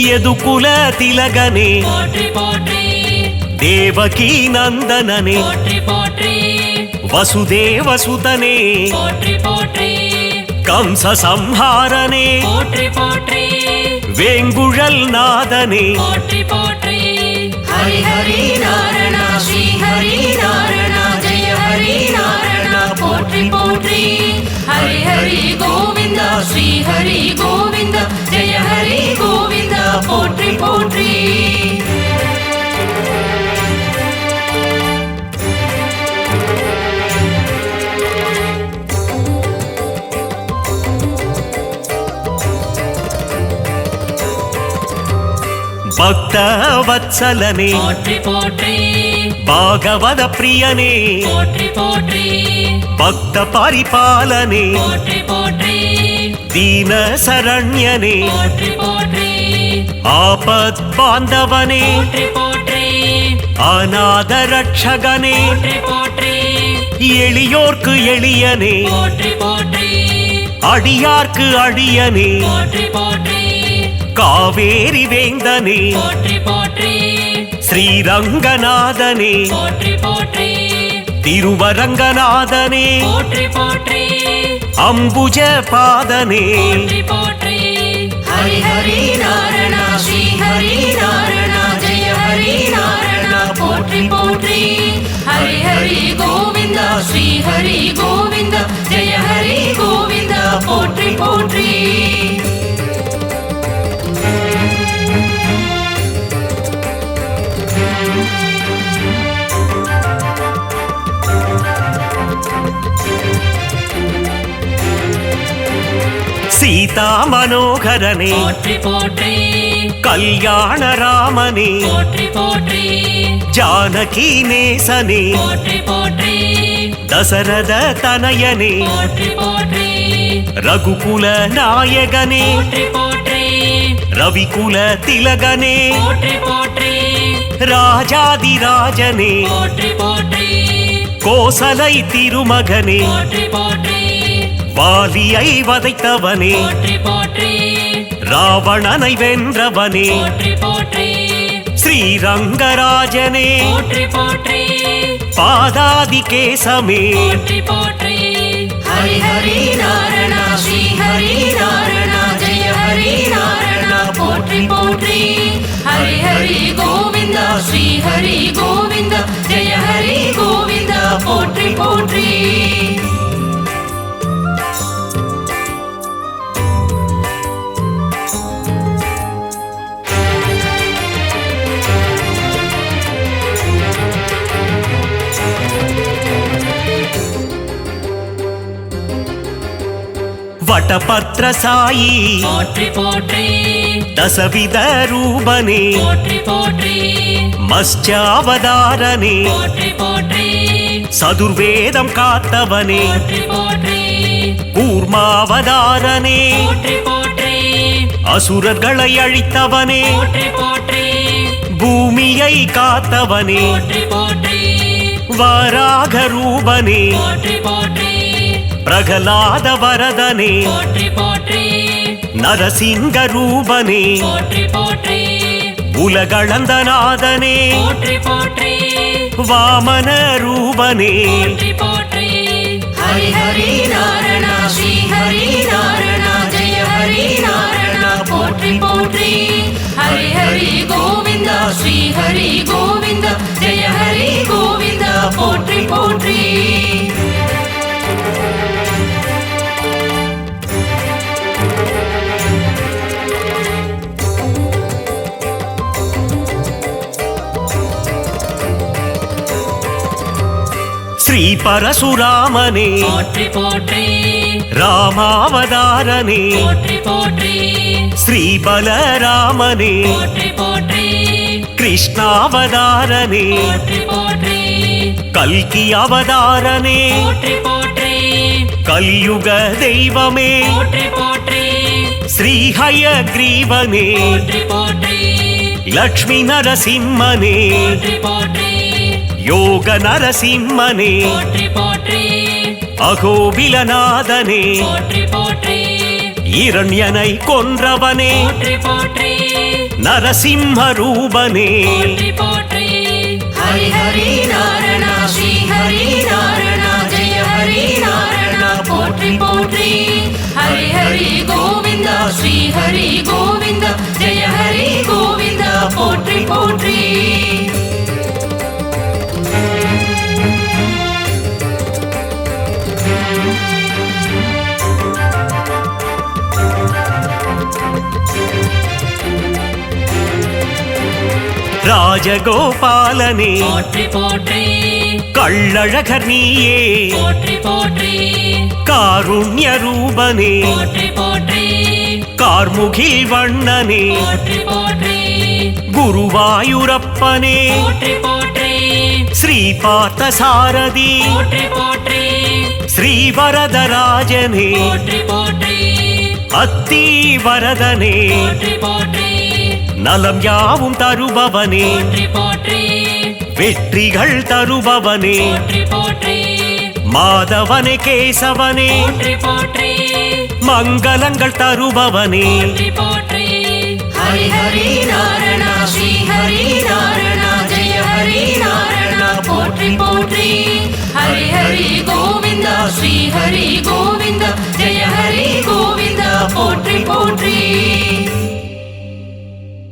யதுகுல திலகனே போற்றி போற்றி தேவகி நந்தனனே போற்றி போற்றி வசுதேவ சுதனே போற்றி போற்றி கம்ச சம்ஹாரனே போற்றி போற்றி வேங்குழல் நாதனே போற்றி போற்றி ஹரி ஹரி நாரணா ஸ்ரீ ஹரி நாரணா ஜெய ஹரி நாரணா போற்றி போற்றி ஹரி ஹரி கோவிந்தா ஸ்ரீ ஹரி கோவிந்தா ஜெய ஹரி கோவிந்தா போற்றி போற்றி பக்த வத்சலனே போற்றி போற்றி பாகவத பிரியனே போற்றி போற்றி பக்த பரிபாலனே போற்றி போற்றி தீன சரண்யனே போற்றி போற்றி ஆபத் பாந்தவனே போற்றி போற்றி அநாத ரட்சகனே போற்றி போற்றி எளியோர்க்கு எளியனே போற்றி போற்றி அடியார்க்கு அடியனே போற்றி போற்றி காவேரி வேந்தனே போற்றி போற்றி ஸ்ரீரங்கநாதனே போற்றி போற்றி திருவரங்கநாதனே போற்றி போற்றி அம்புஜ பாதனே போற்றி போற்றி ஹரி ஹரி நாரணா ஸ்ரீ ஹரி நாரணா ஜெய ஹரி நாரணா போற்றி போற்றி ஹரி ஹரி கோவிந்தா ஸ்ரீ ஹரி கோவிந்தா ஜெய ஹரி கோவிந்தா போற்றி போற்றி சீதா மனோகரனே போற்றி போற்றி கல்யாண ராமனே போற்றி போற்றி ஜானகி நேசனே போற்றி போற்றி தசரத தனயனே போற்றி போற்றி ரகுகுல நாயகனே போற்றி போற்றி ரவிகுல திலகனே போற்றி போற்றி ராஜாதிராஜனே போற்றி போற்றி கோசலை திருமகனே போற்றி போற்றி வாலியை வதைத்தவனே போற்றி போற்றி ராவணனை வென்றவனே போற்றி போற்றி ஸ்ரீரங்கராஜனே போற்றி போற்றி பாதாதி கேசமே போற்றி போற்றி ஹரி ஹரி நாரணா ஸ்ரீ ஹரி நாரணா ஜெய ஹரி நாரணா போற்றி போற்றி ஹரி ஹரி கோவிந்தா ஸ்ரீ ஹரி கோவிந்தா ஜெய ஹரி கோவிந்தா போற்றி போற்றி வடபத்ர சாயி போற்றி போற்றி தசவித ரூபனே போற்றி போற்றி மத்ஸ்யாவதாரனே போற்றி போற்றி சதுர்வேதம் காத்தவனே போற்றி போற்றி கூர்மாவதாரனே போற்றி போற்றி அசுரர்களை அழித்தவனே போற்றி போற்றி பூமியை காத்தவனே போற்றி போற்றி வராக ரூபனே போற்றி போற்றி பிரகலாத வரதனே போற்றி போற்றி நரசிங்க ரூபனே போற்றி போற்றி உலகளந்த நாதனே போற்றி போற்றி வாமன ரூபனே போற்றி போற்றி ஹரி ஹரி நாரணா ஸ்ரீ ஹரி நாரணா ஜெய ஹரி நாரணா போற்றி போற்றி ஹரி ஹரி கோவிந்தா ஸ்ரீ ஹரி கோவிந்தா ஜெய ஹரி கோவிந்தா போற்றி போற்றி ஸ்ரீ பரசுராமனே போற்றி போற்றி ராமாவதாரனே போற்றி போற்றி ஸ்ரீ பலராமனே போற்றி போற்றி கிருஷ்ணாவதாரனே போற்றி போற்றி கல்கி அவதாரனே போற்றி போற்றி கலியுக தெய்வமே போற்றி போற்றி ஸ்ரீ ஹயக்ரீவனே போற்றி போற்றி லக்ஷ்மி நரசிம்மனே போற்றி போற்றி யோக நரசிம்மனே போற்றி போற்றி அகோபிலநாதனே போற்றி போற்றி இரண்யனை கொன்றவனே போற்றி போற்றி நரசிம்ம ரூபனே போற்றி போற்றி ஹரி ஹரி நாரணா ஸ்ரீ ஹரி நாரணா ஜெய ஹரி நாரணா போற்றி போற்றி ஹரி கோவிந்தா ஸ்ரீ ஹரி கோவிந்தா ஜெய ஹரி கோவிந்தா போற்றி போற்றி ராஜகோபாலனே போற்றி போற்றி கள்ளழகர் நீயே போற்றி போற்றி காருண்ய ரூபனே போற்றி போற்றி கார்முகில் வண்ணனே போற்றி போற்றி குருவாயூரப்பனே போற்றி போற்றி ஸ்ரீ பார்த்த சாரதி போற்றி போற்றி ஸ்ரீவரதராஜனே போற்றி போற்றி அத்தி வரதனே போற்றி போற்றி நலம் யாவும் தருபவனே போற்றி போற்றி வெற்றிகள் தருபவனே போற்றி போற்றி மாதவனே கேசவனே போற்றி போற்றி மங்களங்கள் தருபவனே போற்றி போற்றி ஹரி ஹரி நாரணா ஸ்ரீ ஹரி நாரணா